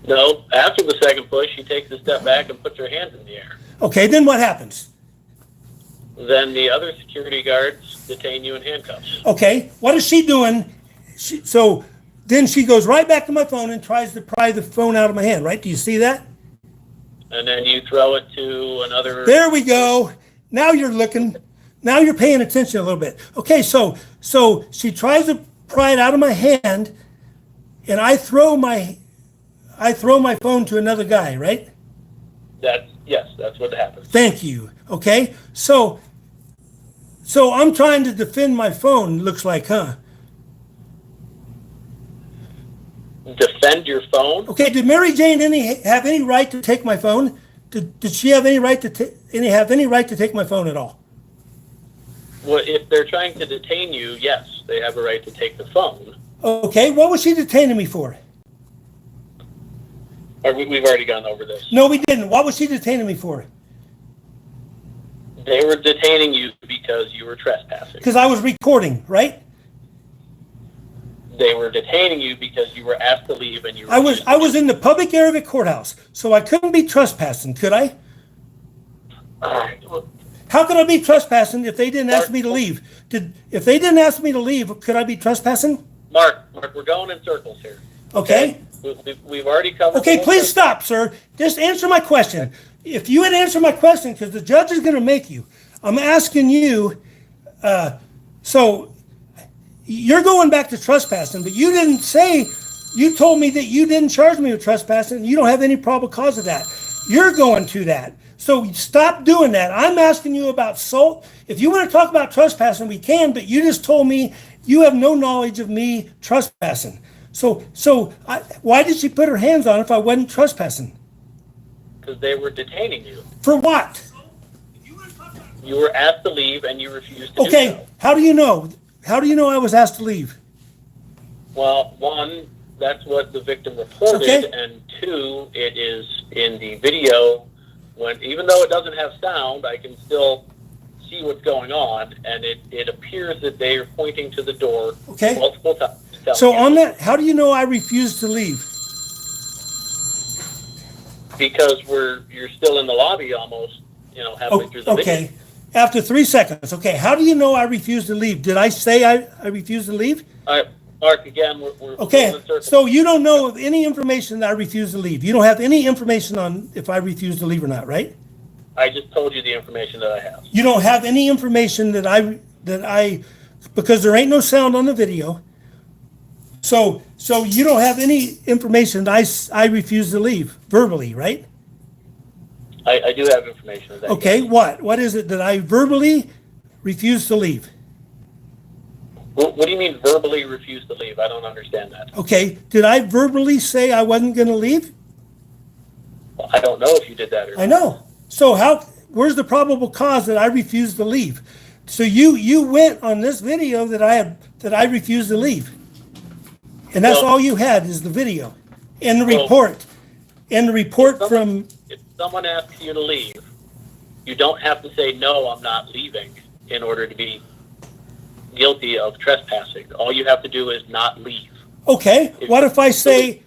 No, after the second push, she takes a step back and puts her hands in the air. Okay, then what happens? Then the other security guards detain you in handcuffs. Okay, what is she doing? So then she goes right back to my phone and tries to pry the phone out of my hand, right? Do you see that? And then you throw it to another... There we go. Now you're looking. Now you're paying attention a little bit. Okay, so she tries to pry it out of my hand, and I throw my phone to another guy, right? Yes, that's what happens. Thank you. Okay, so I'm trying to defend my phone. Looks like, huh? Defend your phone? Okay. Did MaryJane have any right to take my phone? Did she have any right to have any right to take my phone at all? Well, if they're trying to detain you, yes, they have a right to take the phone. Okay. What was she detaining me for? We've already gone over this. No, we didn't. What was she detaining me for? They were detaining you because you were trespassing. Because I was recording, right? They were detaining you because you were asked to leave and you I was in the public area of the courthouse, so I couldn't be trespassing, could I? How could I be trespassing if they didn't ask me to leave? If they didn't ask me to leave, could I be trespassing? Mark, we're going in circles here. Okay. We've already covered... Okay, please stop, sir. Just answer my question. If you would answer my question, because the judge is going to make you, I'm asking you, so you're going back to trespassing, but you didn't say, you told me that you didn't charge me with trespassing, and you don't have any probable cause of that. You're going to that. So stop doing that. I'm asking you about SALT. If you want to talk about trespassing, we can, but you just told me you have no knowledge of me trespassing. Why did she put her hands on if I wasn't trespassing? Because they were detaining you. For what? You were asked to leave and you refused to do Okay, so. how do you know? How do you know I was asked to leave? Well, one, that's what the victim reported, Okay. and two, it is in the video. Even though it doesn't have sound, I can still see what's going on, and it appears that they are pointing to the door Okay. multiple times. So on that, how do you know I refused to leave? Because you're still in the lobby almost, halfway through the video. Okay, after 3 seconds. Okay, how do you know I refused to leave? Did I say I refused to leave? All right, Mark, again, we're Okay, going in circles. so you don't know of any information that I refused to leave. You don't have any information on if I refused to leave or not, right? I just told you the information that I have. You don't have any information that I because there ain't no sound on the video. So you don't have any information that I refuse to leave verbally, right? I do have information of that. Okay, yes. what is it that I verbally refuse to leave? What do you mean verbally refuse to leave? I don't understand that. Okay, did I verbally say I wasn't going to leave? Well, I don't know if you did that or not. I know. So where's the probable cause that I refused to leave? So you went on this video that I refused to leave. And that's Well, all you had is the video and the well, report. And the report from, If someone asks you to leave, you don't have to say, no, I'm not leaving, in order to be guilty of trespassing. All you have to do is not leave. Okay, what if I said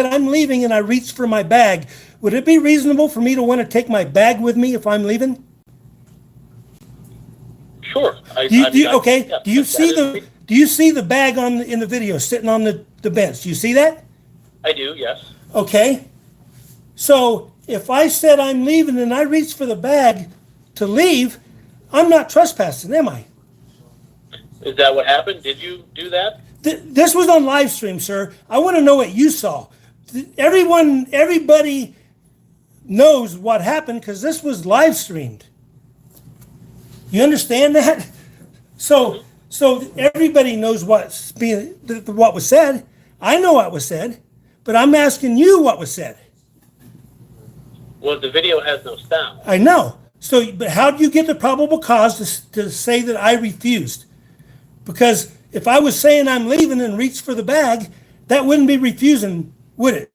I'm leaving and I reach for my bag? Would it be reasonable for me to want to take my bag with me if I'm leaving? Sure. Do you see the bag in the video sitting on the bench? Do you see that? I do, yes. Okay. So if I said I'm leaving and I reach for the bag to leave, I'm not trespassing, am I? Is that what happened? Did you do that? This was on live stream, sir. I want to know what you saw. Everybody knows what happened because this was live streamed. You understand that? So everybody knows what was said. I know what was said, but I'm asking you what was said. Well, the video has no sound. I know. So, but how do you get the probable cause to say that I refused? Because if I was saying I'm leaving and reached for the bag, that wouldn't be refusing, would it?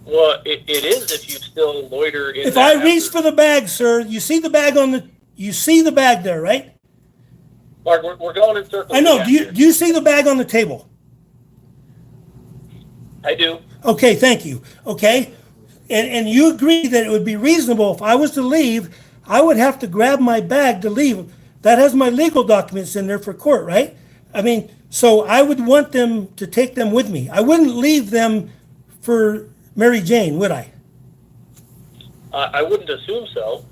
Well, it is if you still loiter in. If I reach for the bag, sir, you see the bag you see the bag there, right? Mark, we're going in circles. I know. Do you see the bag on the table? I do. Okay, thank you. Okay. And you agree that it would be reasonable if I was to leave, I would have to grab my bag to leave. That has my legal documents in there for court, right? I mean, so I would want them to take them with me. I wouldn't leave them for MaryJane, would I? I wouldn't assume so.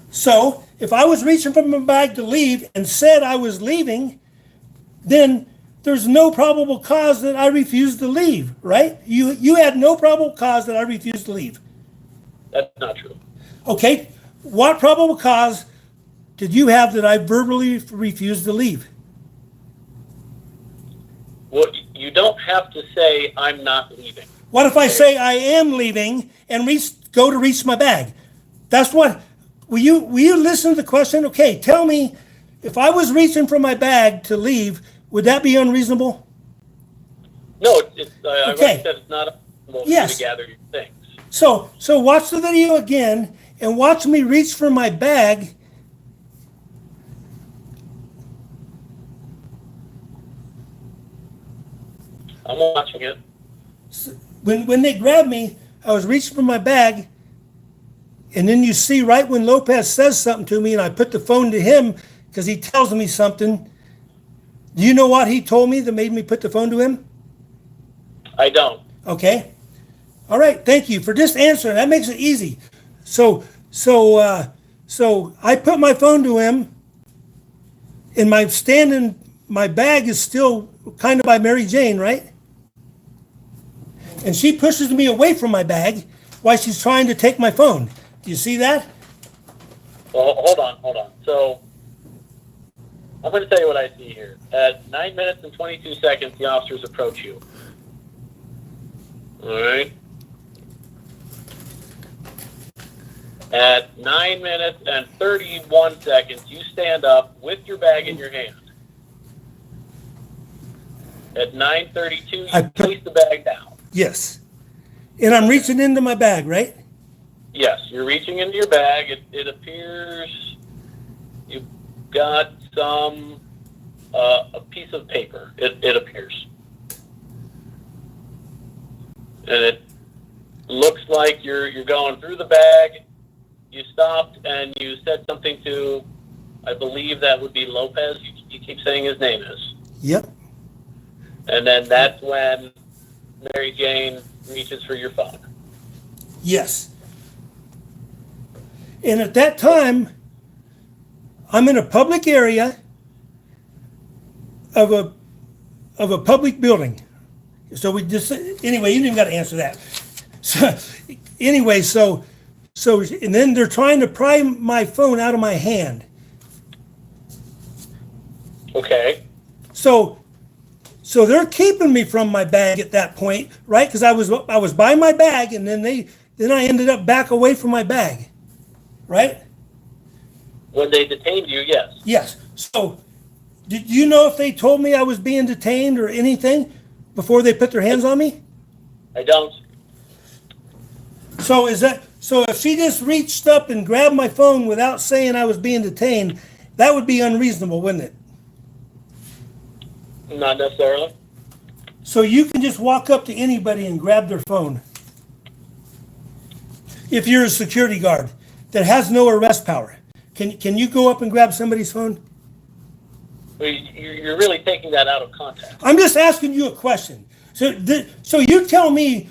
So if I was reaching for my bag to leave and said I was leaving, then there's no probable cause that I refused to leave, right? You had no probable cause that I refused to leave. That's not true. Okay, what probable cause did you have that I verbally refused to leave? Well, you don't have to say I'm not leaving. What if I say I am leaving and go to reach my bag? That's what. Will you listen to the question? Okay, tell me, if I was reaching for my bag to leave, would that be unreasonable? No, I Okay. said it's not unreasonable for Yes. you to gather your things. So watch the video again and watch me reach for my bag. I'm watching it. When they grabbed me, I was reaching for my bag, and then you see right when Lopez says something to me, and I put the phone to him because he tells me something. Do you know what he told me that made me put the phone to him? I don't. Okay. All right. Thank you for just answering. That makes it easy. So I put my phone to him, and my bag is still kind of by MaryJane, right? And she pushes me away from my bag while she's trying to take my phone. Do you see that? Well, hold on. So I'm going to tell you what I see here. At 9 minutes and 22 seconds, the officers approach you. All right. At 9 minutes and 31 seconds, you stand up with your bag in your hand. At 9:32, you place the bag down. Yes. And I'm reaching into my bag, right? Yes, you're reaching into your bag. It appears you've got a piece of paper. It appears. And it looks like you're going through the bag. You stopped and you said something to, I believe that would be Lopez. You keep saying his name is. Yep. And then that's when MaryJane reaches for your phone. Yes. And at that time, I'm in a public area of a public building. So we just, anyway, you didn't even got to answer that. So anyway, so and then they're trying to pry my phone out of my hand. Okay. So they're keeping me from my bag at that point, right? Because I was by my bag, and then I ended up back away from my bag, right? When they detained you, yes. Yes. So, did you know if they told me I was being detained or anything before they put their hands on me? I don't. So is that So if she just reached up and grabbed my phone without saying I was being detained, that would be unreasonable, wouldn't it? Not necessarily. So you can just walk up to anybody and grab their phone. If you're a security guard that has no arrest power, can you go up and grab somebody's phone? You're really taking that out of context. I'm just asking you a question. So you tell me,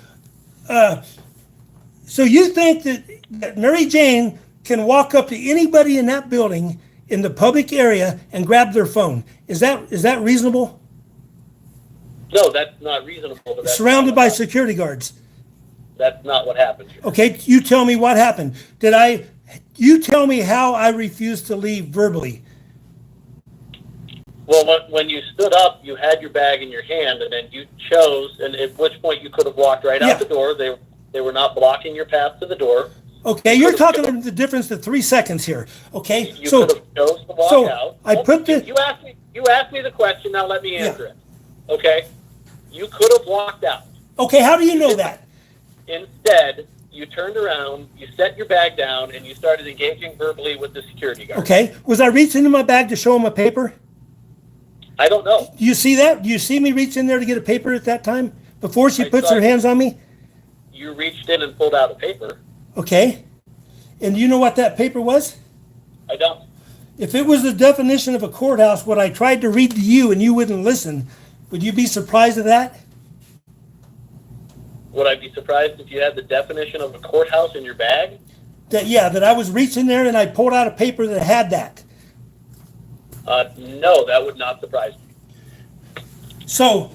so you think that MaryJane can walk up to anybody in that building in the public area and grab their phone? Is that reasonable? No, that's not reasonable. But that's Surrounded not by what security guards. That's not what happened here. Okay, you tell me what happened. You tell me how I refused to leave verbally. Well, when you stood up, you had your bag in your hand, and then you chose, and at which point you could have walked right Yeah. out the door. They were not blocking your path to the door. Okay, you're talking about the difference to 3 seconds here. Okay, You could have chose to walk out. I put the. You asked me the question. Now let me answer it. Okay, you could have walked out. Okay, how do you know that? Instead, you turned around, you set your bag down, and you started engaging verbally with the security guard. Okay, was I reaching in my bag to show him a paper? I don't know. Do you see that? Do you see me reach in there to get a paper at that time before she I puts saw her you. hands on me? You reached in and pulled out a paper. Okay, and do you know what that paper was? I don't. If it was the definition of a courthouse, what I tried to read to you and you wouldn't listen, would you be surprised at that? Would I be surprised if you had the definition of a courthouse in your bag? That I was reaching there and I pulled out a paper that had that. No, that would not surprise me. So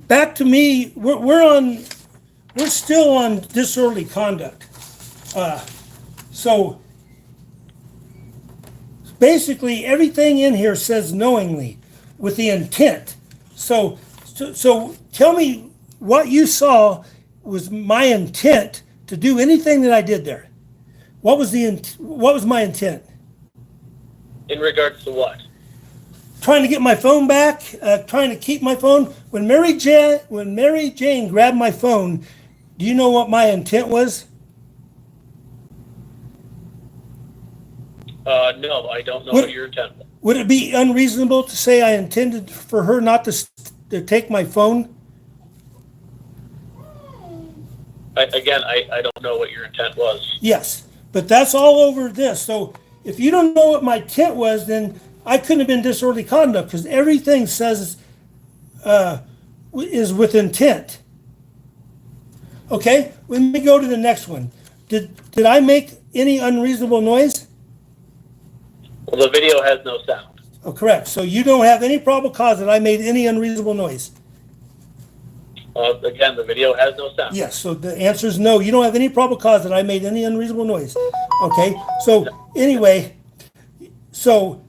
back to me. We're still on disorderly conduct. So basically, everything in here says knowingly, with the intent. So tell me what you saw was my intent to do anything that I did there. What was my intent? In regards to what? Trying to get my phone back, trying to keep my phone. When MaryJane grabbed my phone, do you know what my intent was? No, I don't know what your intent was. Would it be unreasonable to say I intended for her not to take my phone? I don't know what your intent was. Yes, but that's all over this. So if you don't know what my intent was, then I couldn't have been disorderly conduct because everything says is with intent. Okay, let me go to the next one. Did I make any unreasonable noise? Well, the video has no sound. Oh, correct. So you don't have any probable cause that I made any unreasonable noise? Again, the video has no sound. Yes, so the answer is no. You don't have any probable cause that I made any unreasonable noise. Okay, so anyway, so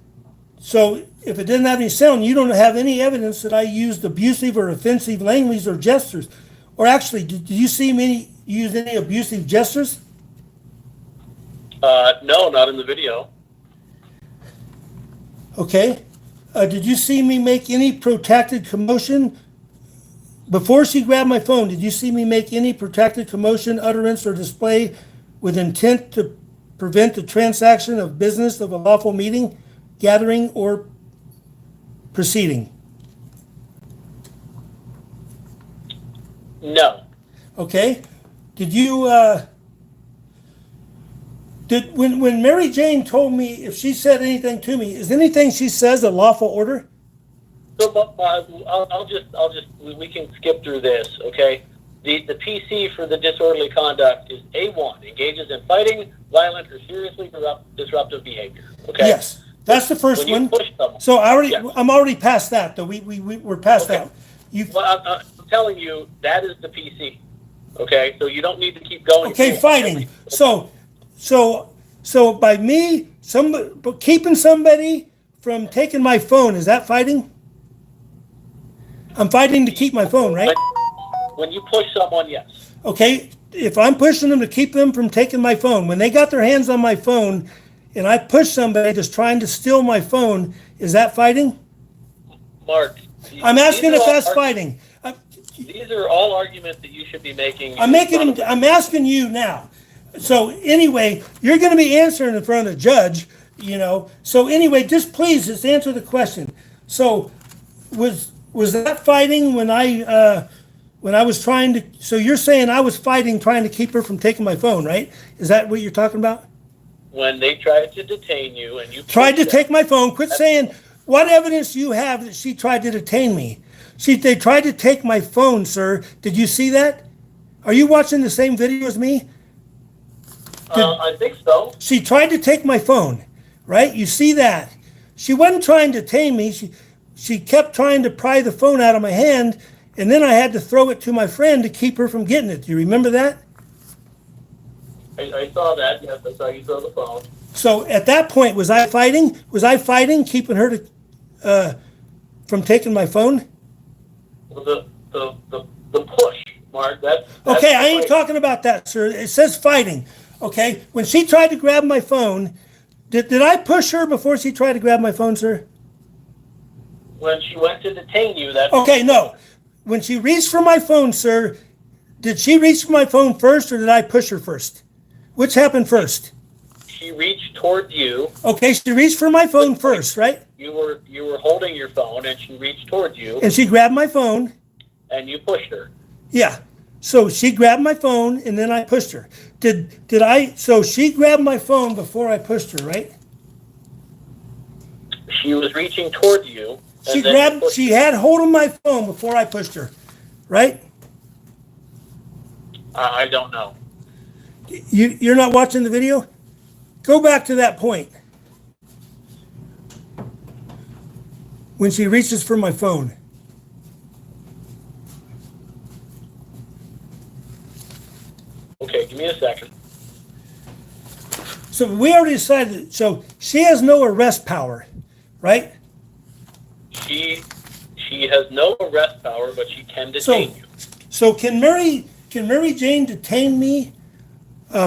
if it didn't have any sound, you don't have any evidence that I used abusive or offensive language or gestures. Or actually, did you see me use any abusive gestures? No, not in the video. Okay. Did you see me make any protracted commotion? Before she grabbed my phone, did you see me make any protracted commotion, utterance, or display with intent to prevent the transaction of business of a lawful meeting, gathering, or proceeding? No. Okay. Did you, when MaryJane told me if she said anything to me, is anything she says a lawful order? So, we can skip through this, okay? The PC for the disorderly conduct is A1, engages in fighting, violent, or seriously disruptive behavior, okay? Yes, that's the first When you one. push someone- So Yeah. I'm already past that, though. We're past Okay. that. Well, I'm telling you, that is the PC, okay? So you don't need to keep going. Okay, through fighting. every- So by me, keeping somebody from taking my phone, is that fighting? I'm fighting to keep my phone, right? When you push someone, yes. Okay, if I'm pushing them to keep them from taking my phone, when they got their hands on my phone and I push somebody that's trying to steal my phone, is that fighting? Mark. I'm asking these if are that's all- fighting. These are all arguments that you should be making. I'm making them, I'm asking you now. So anyway, you're gonna be answering in front of the judge, you know. So anyway, just please, just answer the question. So was that fighting when I was trying to, so you're saying I was fighting trying to keep her from taking my phone, right? Is that what you're talking about? When they tried to detain you and you Tried to pushed take them, my phone. Quit saying, what evidence do you have that she tried to detain me? They tried to take my phone, sir. Did you see that? Are you watching the same video as me? I think so. She tried to take my phone, right? You see that? She wasn't trying to detain me. She kept trying to pry the phone out of my hand, and then I had to throw it to my friend to keep her from getting it. Do you remember that? I saw that. Yes, I saw you throw the phone. So at that point, was I fighting? Was I fighting, keeping her to from taking my phone? The push, Mark. That's Okay, I the ain't fight. talking about that, sir. It says fighting. Okay, when she tried to grab my phone, did I push her before she tried to grab my phone, sir? When she went to detain you, that's Okay, no. When she reached for my phone, sir, did she reach for my phone first or did I push her first? Which happened first? she reached toward you. Okay, she reached for my phone first, right? You were holding your phone, and she reached towards you, And she grabbed my phone. and you pushed her. Yeah. So she grabbed my phone and then I pushed her. Did I? So she grabbed my phone before I pushed her, right? She was reaching toward you. And She then grabbed. you pushed She her. had hold of my phone before I pushed her, right? I don't know. You're not watching the video? Go back to that point. When she reaches for my phone. Okay, give me a second. So we already decided, so she has no arrest power, right? She has no arrest power, but she can detain you. So can MaryJane detain me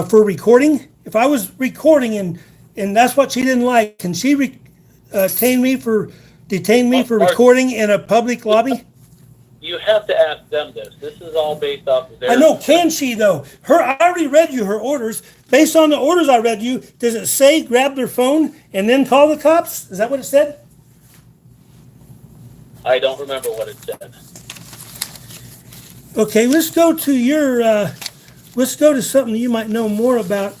for recording? If I was recording and that's what she didn't like, can she detain me for recording in a public lobby? You have to ask them this. This is all based off of their... I know, can she though? I already read you her orders. Based on the orders I read you, does it say grab their phone and then call the cops? Is that what it said? I don't remember what it said. Okay, let's go to let's go to something you might know more about.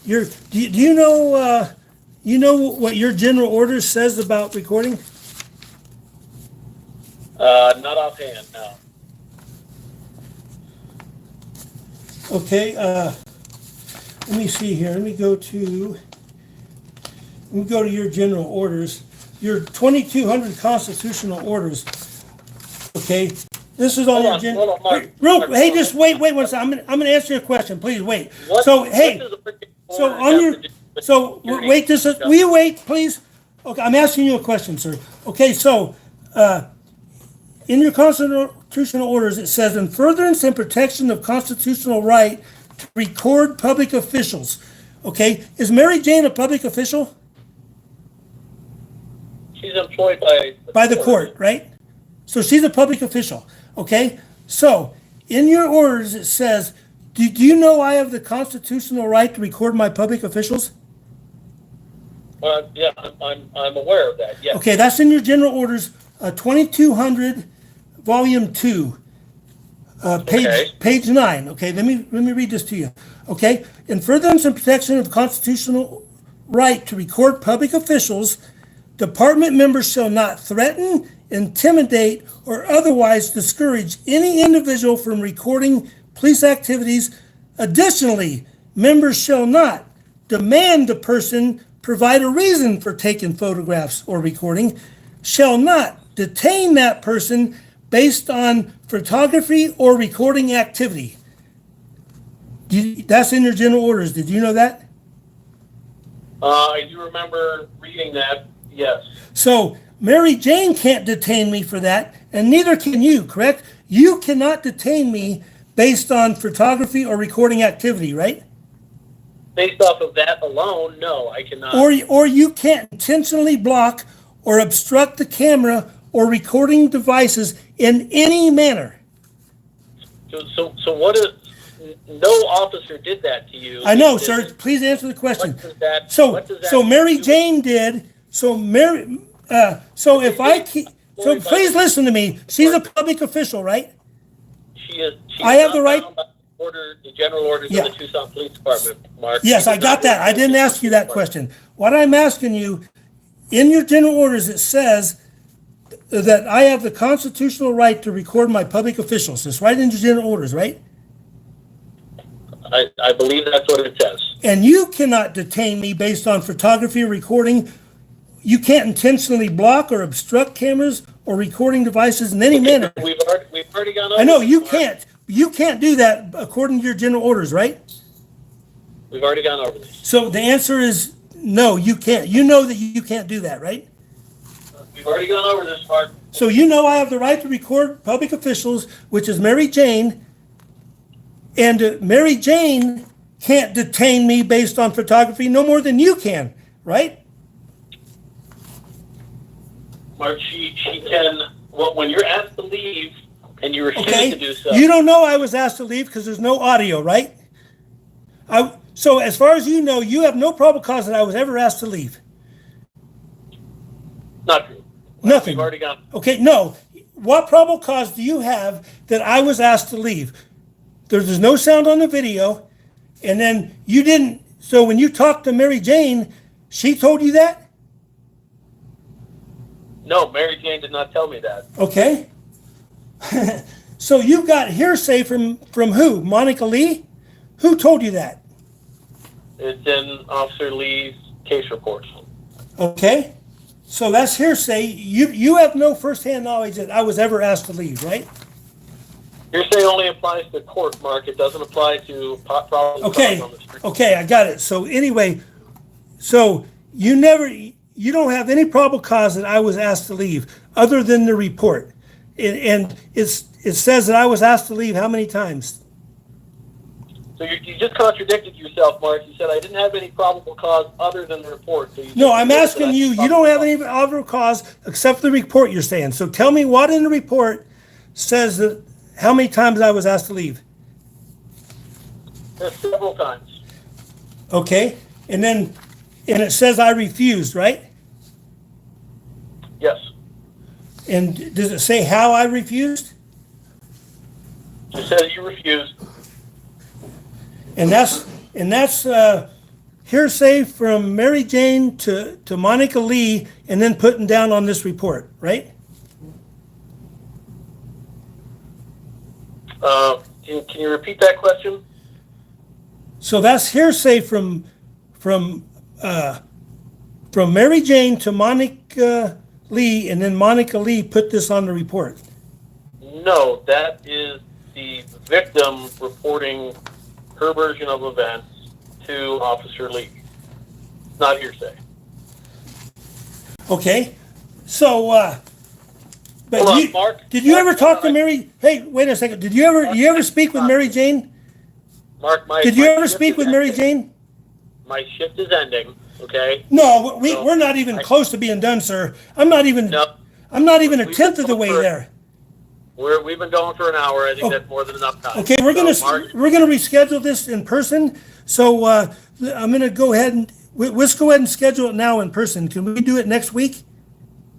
Do you know what your general order says about recording? Not offhand, no. Okay, let me see here. Let me go to your general orders. Your 2,200 constitutional orders. Okay, this is all your general. Mark. Hey, just wait one second. I'm gonna answer your question. Please wait. What- So what hey, does a particular so order on have your to do with so security? wait. Will you wait, please? Okay, I'm asking you a question, sir. Okay, so in your constitutional orders, it says, in furtherance and protection of constitutional right to record public officials. Okay, is MaryJane a public official? She's employed By the court, right? So she's a public official. Okay, so in your orders, it says, do you know I have the constitutional right to record my public officials? Yeah, I'm aware of that. Yes. Okay, that's in your general orders, 2200, volume 2, Okay. page 9. Okay, let me read this to you. Okay, in furtherance and protection of the constitutional right to record public officials, department members shall not threaten, intimidate, or otherwise discourage any individual from recording police activities. Additionally, members shall not demand the person provide a reason for taking photographs or recording, shall not detain that person based on photography or recording activity. That's in your general orders. Did you know that? I do remember reading that. Yes. So MaryJane can't detain me for that, and neither can you, correct? You cannot detain me based on photography or recording activity, right? Based off of that alone, no, I cannot. Or you can't intentionally block or obstruct the camera or recording devices in any manner. So what is, no officer did that to you. I know, sir. Please answer the question. What does that, So, what does that so Mary do? Jane did. So so if I keep, so please listen to me. She's a public official, right? She is. I have the right- bound by the general orders Yeah. of the Tucson Police Department, Mark. Yes, She I does got not that. work I for the didn't ask Tucson you that Police question. What I'm asking you, in your general orders, it says that I have the constitutional right to record my public officials. It's right in your general orders, right? Department. I believe that's what it says. And you cannot detain me based on photography or recording. You can't intentionally block or obstruct cameras or recording devices in any manner. We've already gone over I know this, you Mark. can't. You can't do that according to your general orders, right? We've already gone over this. So the answer is no, you can't. You know that you can't do that, right? We've already gone over this, Mark. So you know I have the right to record public officials, which is Mary Jane, and Mary Jane can't detain me based on photography no more than you can, right? Mark, she can, when you're asked to leave and you refuse Okay? to do so. You don't know I was asked to leave because there's no audio, right? So as far as you know, you have no probable cause that I was ever asked to leave. Not true. Nothing. We've already gone. Okay, no. What probable cause do you have that I was asked to leave? There's no sound on the video, and then you didn't. So when you talked to Mary Jane, she told you that? No, Mary Jane did not tell me that. Okay. So you got hearsay from who? Monica Lee? Who told you that? It's in Officer Lee's case reports. Okay. So that's hearsay. You have no firsthand knowledge that I was ever asked to leave, right? Hearsay only applies to court, Mark. It doesn't apply to problems Okay. on the street. Okay, I got it. So anyway, so you don't have any probable cause that I was asked to leave other than the report. And it says that I was asked to leave how many times? So you just contradicted yourself, Mark. You said I didn't have any probable cause other than the report. So No, I'm asking you, you don't have any other cause except the report you're saying. So tell me what in the report says that how many times I was asked to leave? Several times. Okay, and it says I refused, right? Yes. And does it say how I refused? You said you refused. And that's hearsay from Mary Jane to Monica Lee, and then putting down on this report, right? Can you repeat that question? So that's hearsay from Mary Jane to Monica Lee, and then Monica Lee put this on the report. No, that is the victim reporting her version of events to Officer Lee. Not hearsay. Okay, so but Hold on, Mark. did you Mark, ever talk to I- Mary? Hey, wait a second. Did you ever speak with Mary Jane? Mark, Did you my ever shift speak is with Mary ending. Jane? My shift is ending. Okay. No, No. we're not even close to being done, sir. I'm not even No. a We've tenth been of the way going for- there. We've been going for an hour. I think that's more than enough time. Okay, we're So, Mark, gonna reschedule this in person. So I'm gonna go ahead and let's go ahead and schedule it now in person. Can we do it next week?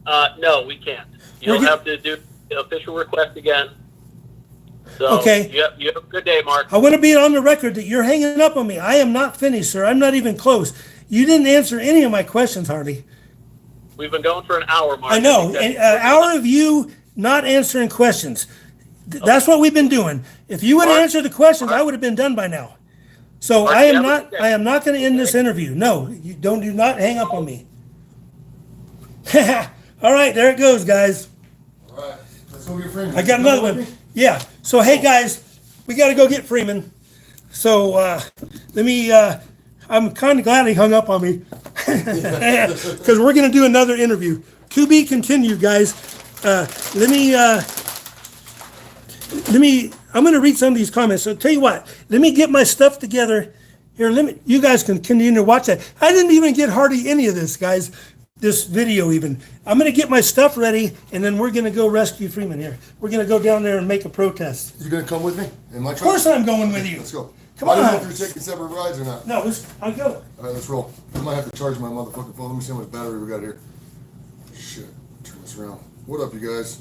no, we can't. We're You'll get- have to do the official request again. So, Okay. You have a good day, Mark. I want to be on the record that you're hanging up on me. I am not finished, sir. I'm not even close. You didn't answer any of my questions, hardly. We've been going for an hour, Mark. I know. think An that's- hour of you not answering questions. That's what we've been doing. If you would have Mark, answered the questions, I Mark. would have been done by now. So Mark, I am you not. have a- I am not going to end this interview. No, you do not hang up on me. All right, there it goes, guys. All right, let's go get Freeman. I got another one. Yeah. So hey, guys, we got to go get Freeman. So let me. I'm kind of glad he hung up on me because we're going to do another interview. To be continued, guys. Let me. I'm going to read some of these comments. So tell you what. Let me get my stuff together. Here, you guys can continue to watch that. I didn't even get hardly any of this, guys. this video even. I'm gonna get my stuff ready, and then we're gonna go rescue Freeman here. We're gonna go down there and make a protest. You gonna come with me in my truck? Of course I'm going with you. Let's go. Come I don't know on. if you're taking separate rides or not. No, I'll go. All right, let's roll. I might have to charge my motherfucking phone. Let me see how much battery we got here. Shit. Turn this around. What up, you guys?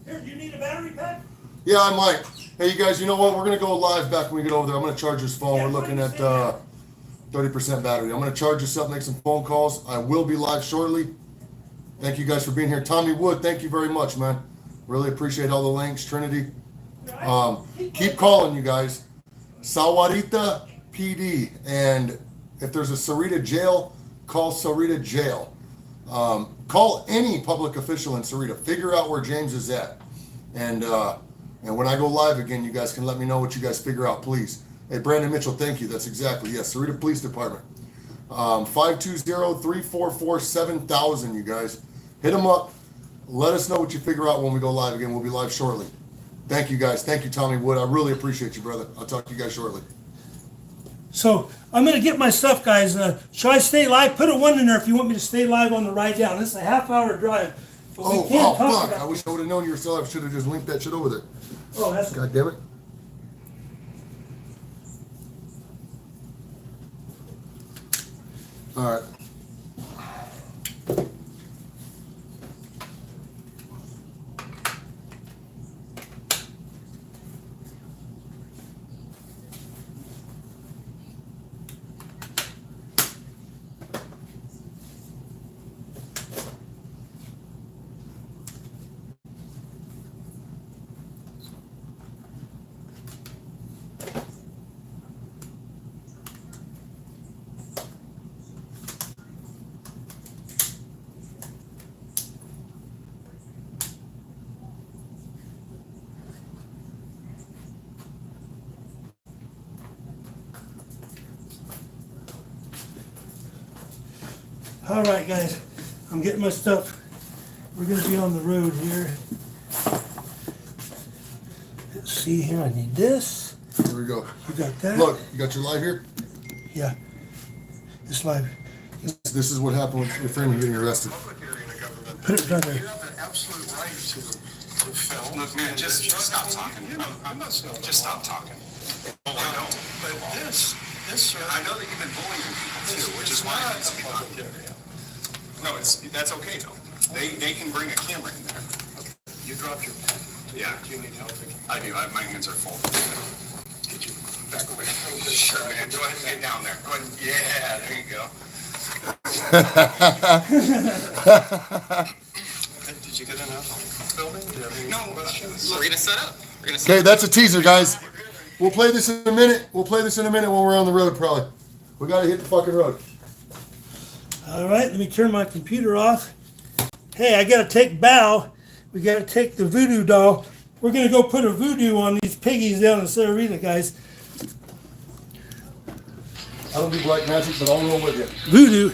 Here, do you need a battery pack? Yeah, I might. Hey, you guys, you know what? We're going to go live back when we get over there. I'm going to charge this phone. We're looking at 30% battery. I'm going to charge this up, make some phone calls. I will be live shortly. Thank you guys for being here. Tommy Wood, thank you very much, man. Really appreciate all the links. Trinity. Keep calling, you guys. Sahuarita PD. And if there's a Sarita jail, call Sarita jail. Call any public official in Sarita. Figure out where James is at. And when I go live again, you guys can let me know what you guys figure out, please. Hey, Brandon Mitchell, thank you. That's exactly, yes, Sarita Police Department. 520-344-7000, you guys. Hit them up. Let us know what you figure out when we go live again. We'll be live shortly. Thank you, guys. Thank you, Tommy Wood. I really appreciate you, brother. I'll talk to you guys shortly. So I'm gonna get my stuff, guys. Shall I stay live? Put a 1 in there if you want me to stay live on the ride down. This is a half-hour drive. But we can't talk fuck. about- I wish I would have known you were still up. Should have just linked that shit over there. Oh, that's God damn it. All right. All right, guys, I'm getting my stuff. We're gonna be on the road here. Let's see here, I need this. Here we go. You got that? Look, you got your live here? Yeah, it's live. This is what happened with Freeman getting arrested. Put it right there. You have an absolute right to film. Look, man, just stop talking. Just stop talking. Oh, I know. But this, sir. I know that you've been bullying people too, which is why it's a public area. No, that's okay though. They can bring a camera in there. You dropped your pen. Yeah. Do you need help? I do. My hands are full. Get you back away. Sure, man. Go ahead and get down there. Go ahead. Yeah, there you go. Did you get enough filming? No, we're gonna set up. Okay, that's a teaser, guys. We'll play this in a minute. We'll play this in a minute when we're on the road, probably. We gotta hit the fucking road. All right, let me turn my computer off. Hey, I gotta take Bow. We gotta take the voodoo doll. We're gonna go put a voodoo on these piggies down in Sarita, guys. I don't do black magic, but I'll roll with you. Voodoo.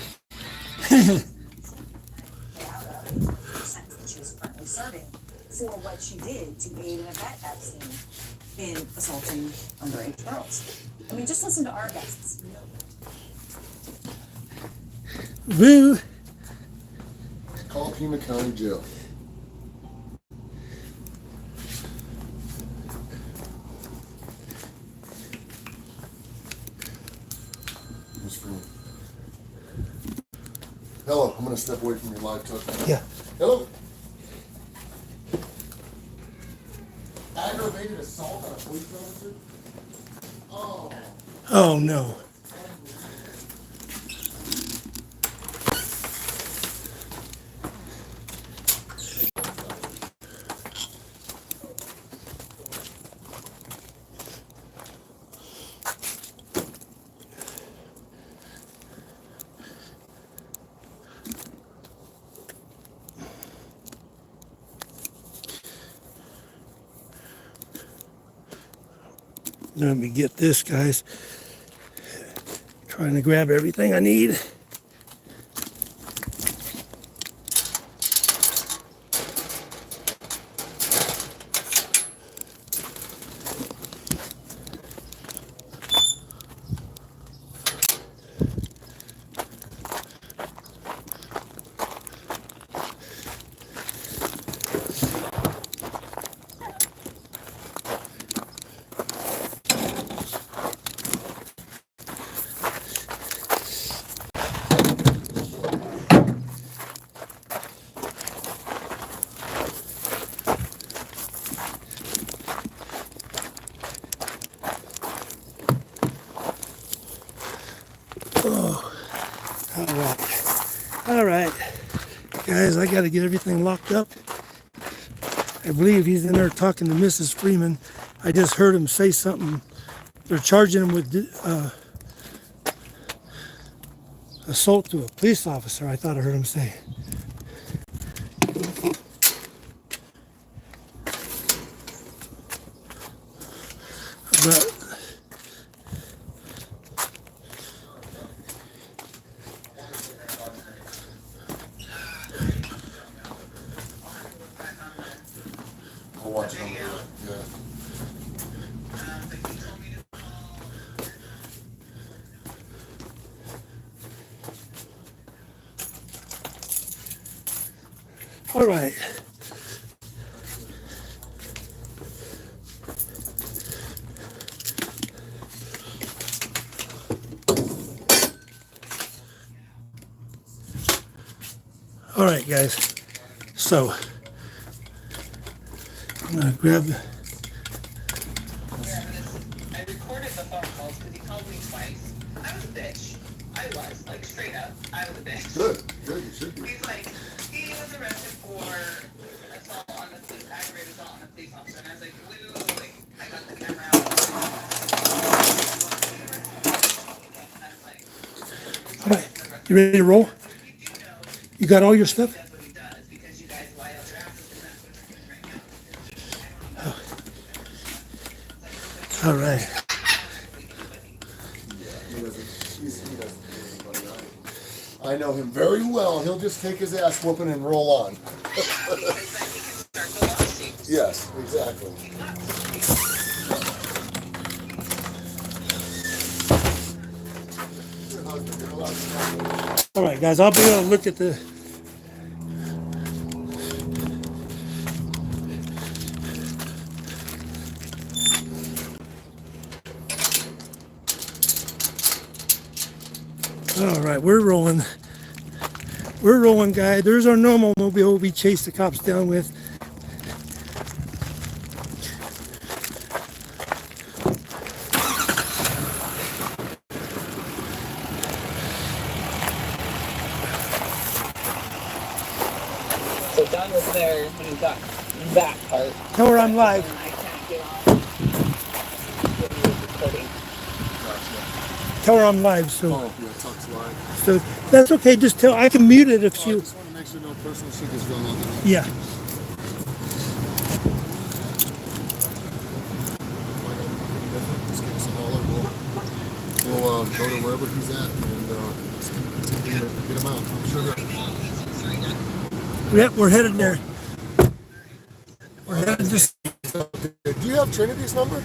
She was currently serving for what she did to aid and abet Epstein in assaulting underage girls. I mean, just listen to our guests. Voo. Call Pima County Jail. Who's Freeman? Hello, I'm gonna step away from your live touch. Yeah. Hello. Aggravated assault on a police officer? Oh. Oh no. Let me get this, guys. Trying to grab everything I need. guys, I got to get everything locked up. I believe he's in there talking to Mrs. Freeman. I just heard him say something. They're charging him with assault to a police officer, I thought I heard him say. But I'll watch it on the, yeah. all right. All right, guys. So I'm gonna grab. I recorded the phone calls because he called me twice. I was a bitch. I was, like, straight up. I was a bitch. Good, you should be. He's like, he was arrested for assault on the police, aggravated assault on the police officer. And I was like, wait. I got the camera out. All right, you ready to roll? You got all your stuff? That's what he does because you guys light up your asses and that's what you're doing right now. All right. I know him very well. He'll just take his ass whooping and roll on. Because then he can start the lawsuit. Yes, exactly. All right, guys, I'll be able to look at the. All right, we're rolling. We're rolling, guy. There's our normal mobile we chase the cops down with. So Don was there when he got that part. Tell her I'm live. And I can't get on. Recording. Tell her I'm live. So, Oh, yeah, Tuck's live. so that's okay. Just tell. I can mute it if I she. just want to make sure no personal shit is going on. Yeah. Just give us a holler. We'll go to wherever he's at and get him out. I'm sure they're. Yep, we're headed there. We're headed just. Do you have Trinity's number?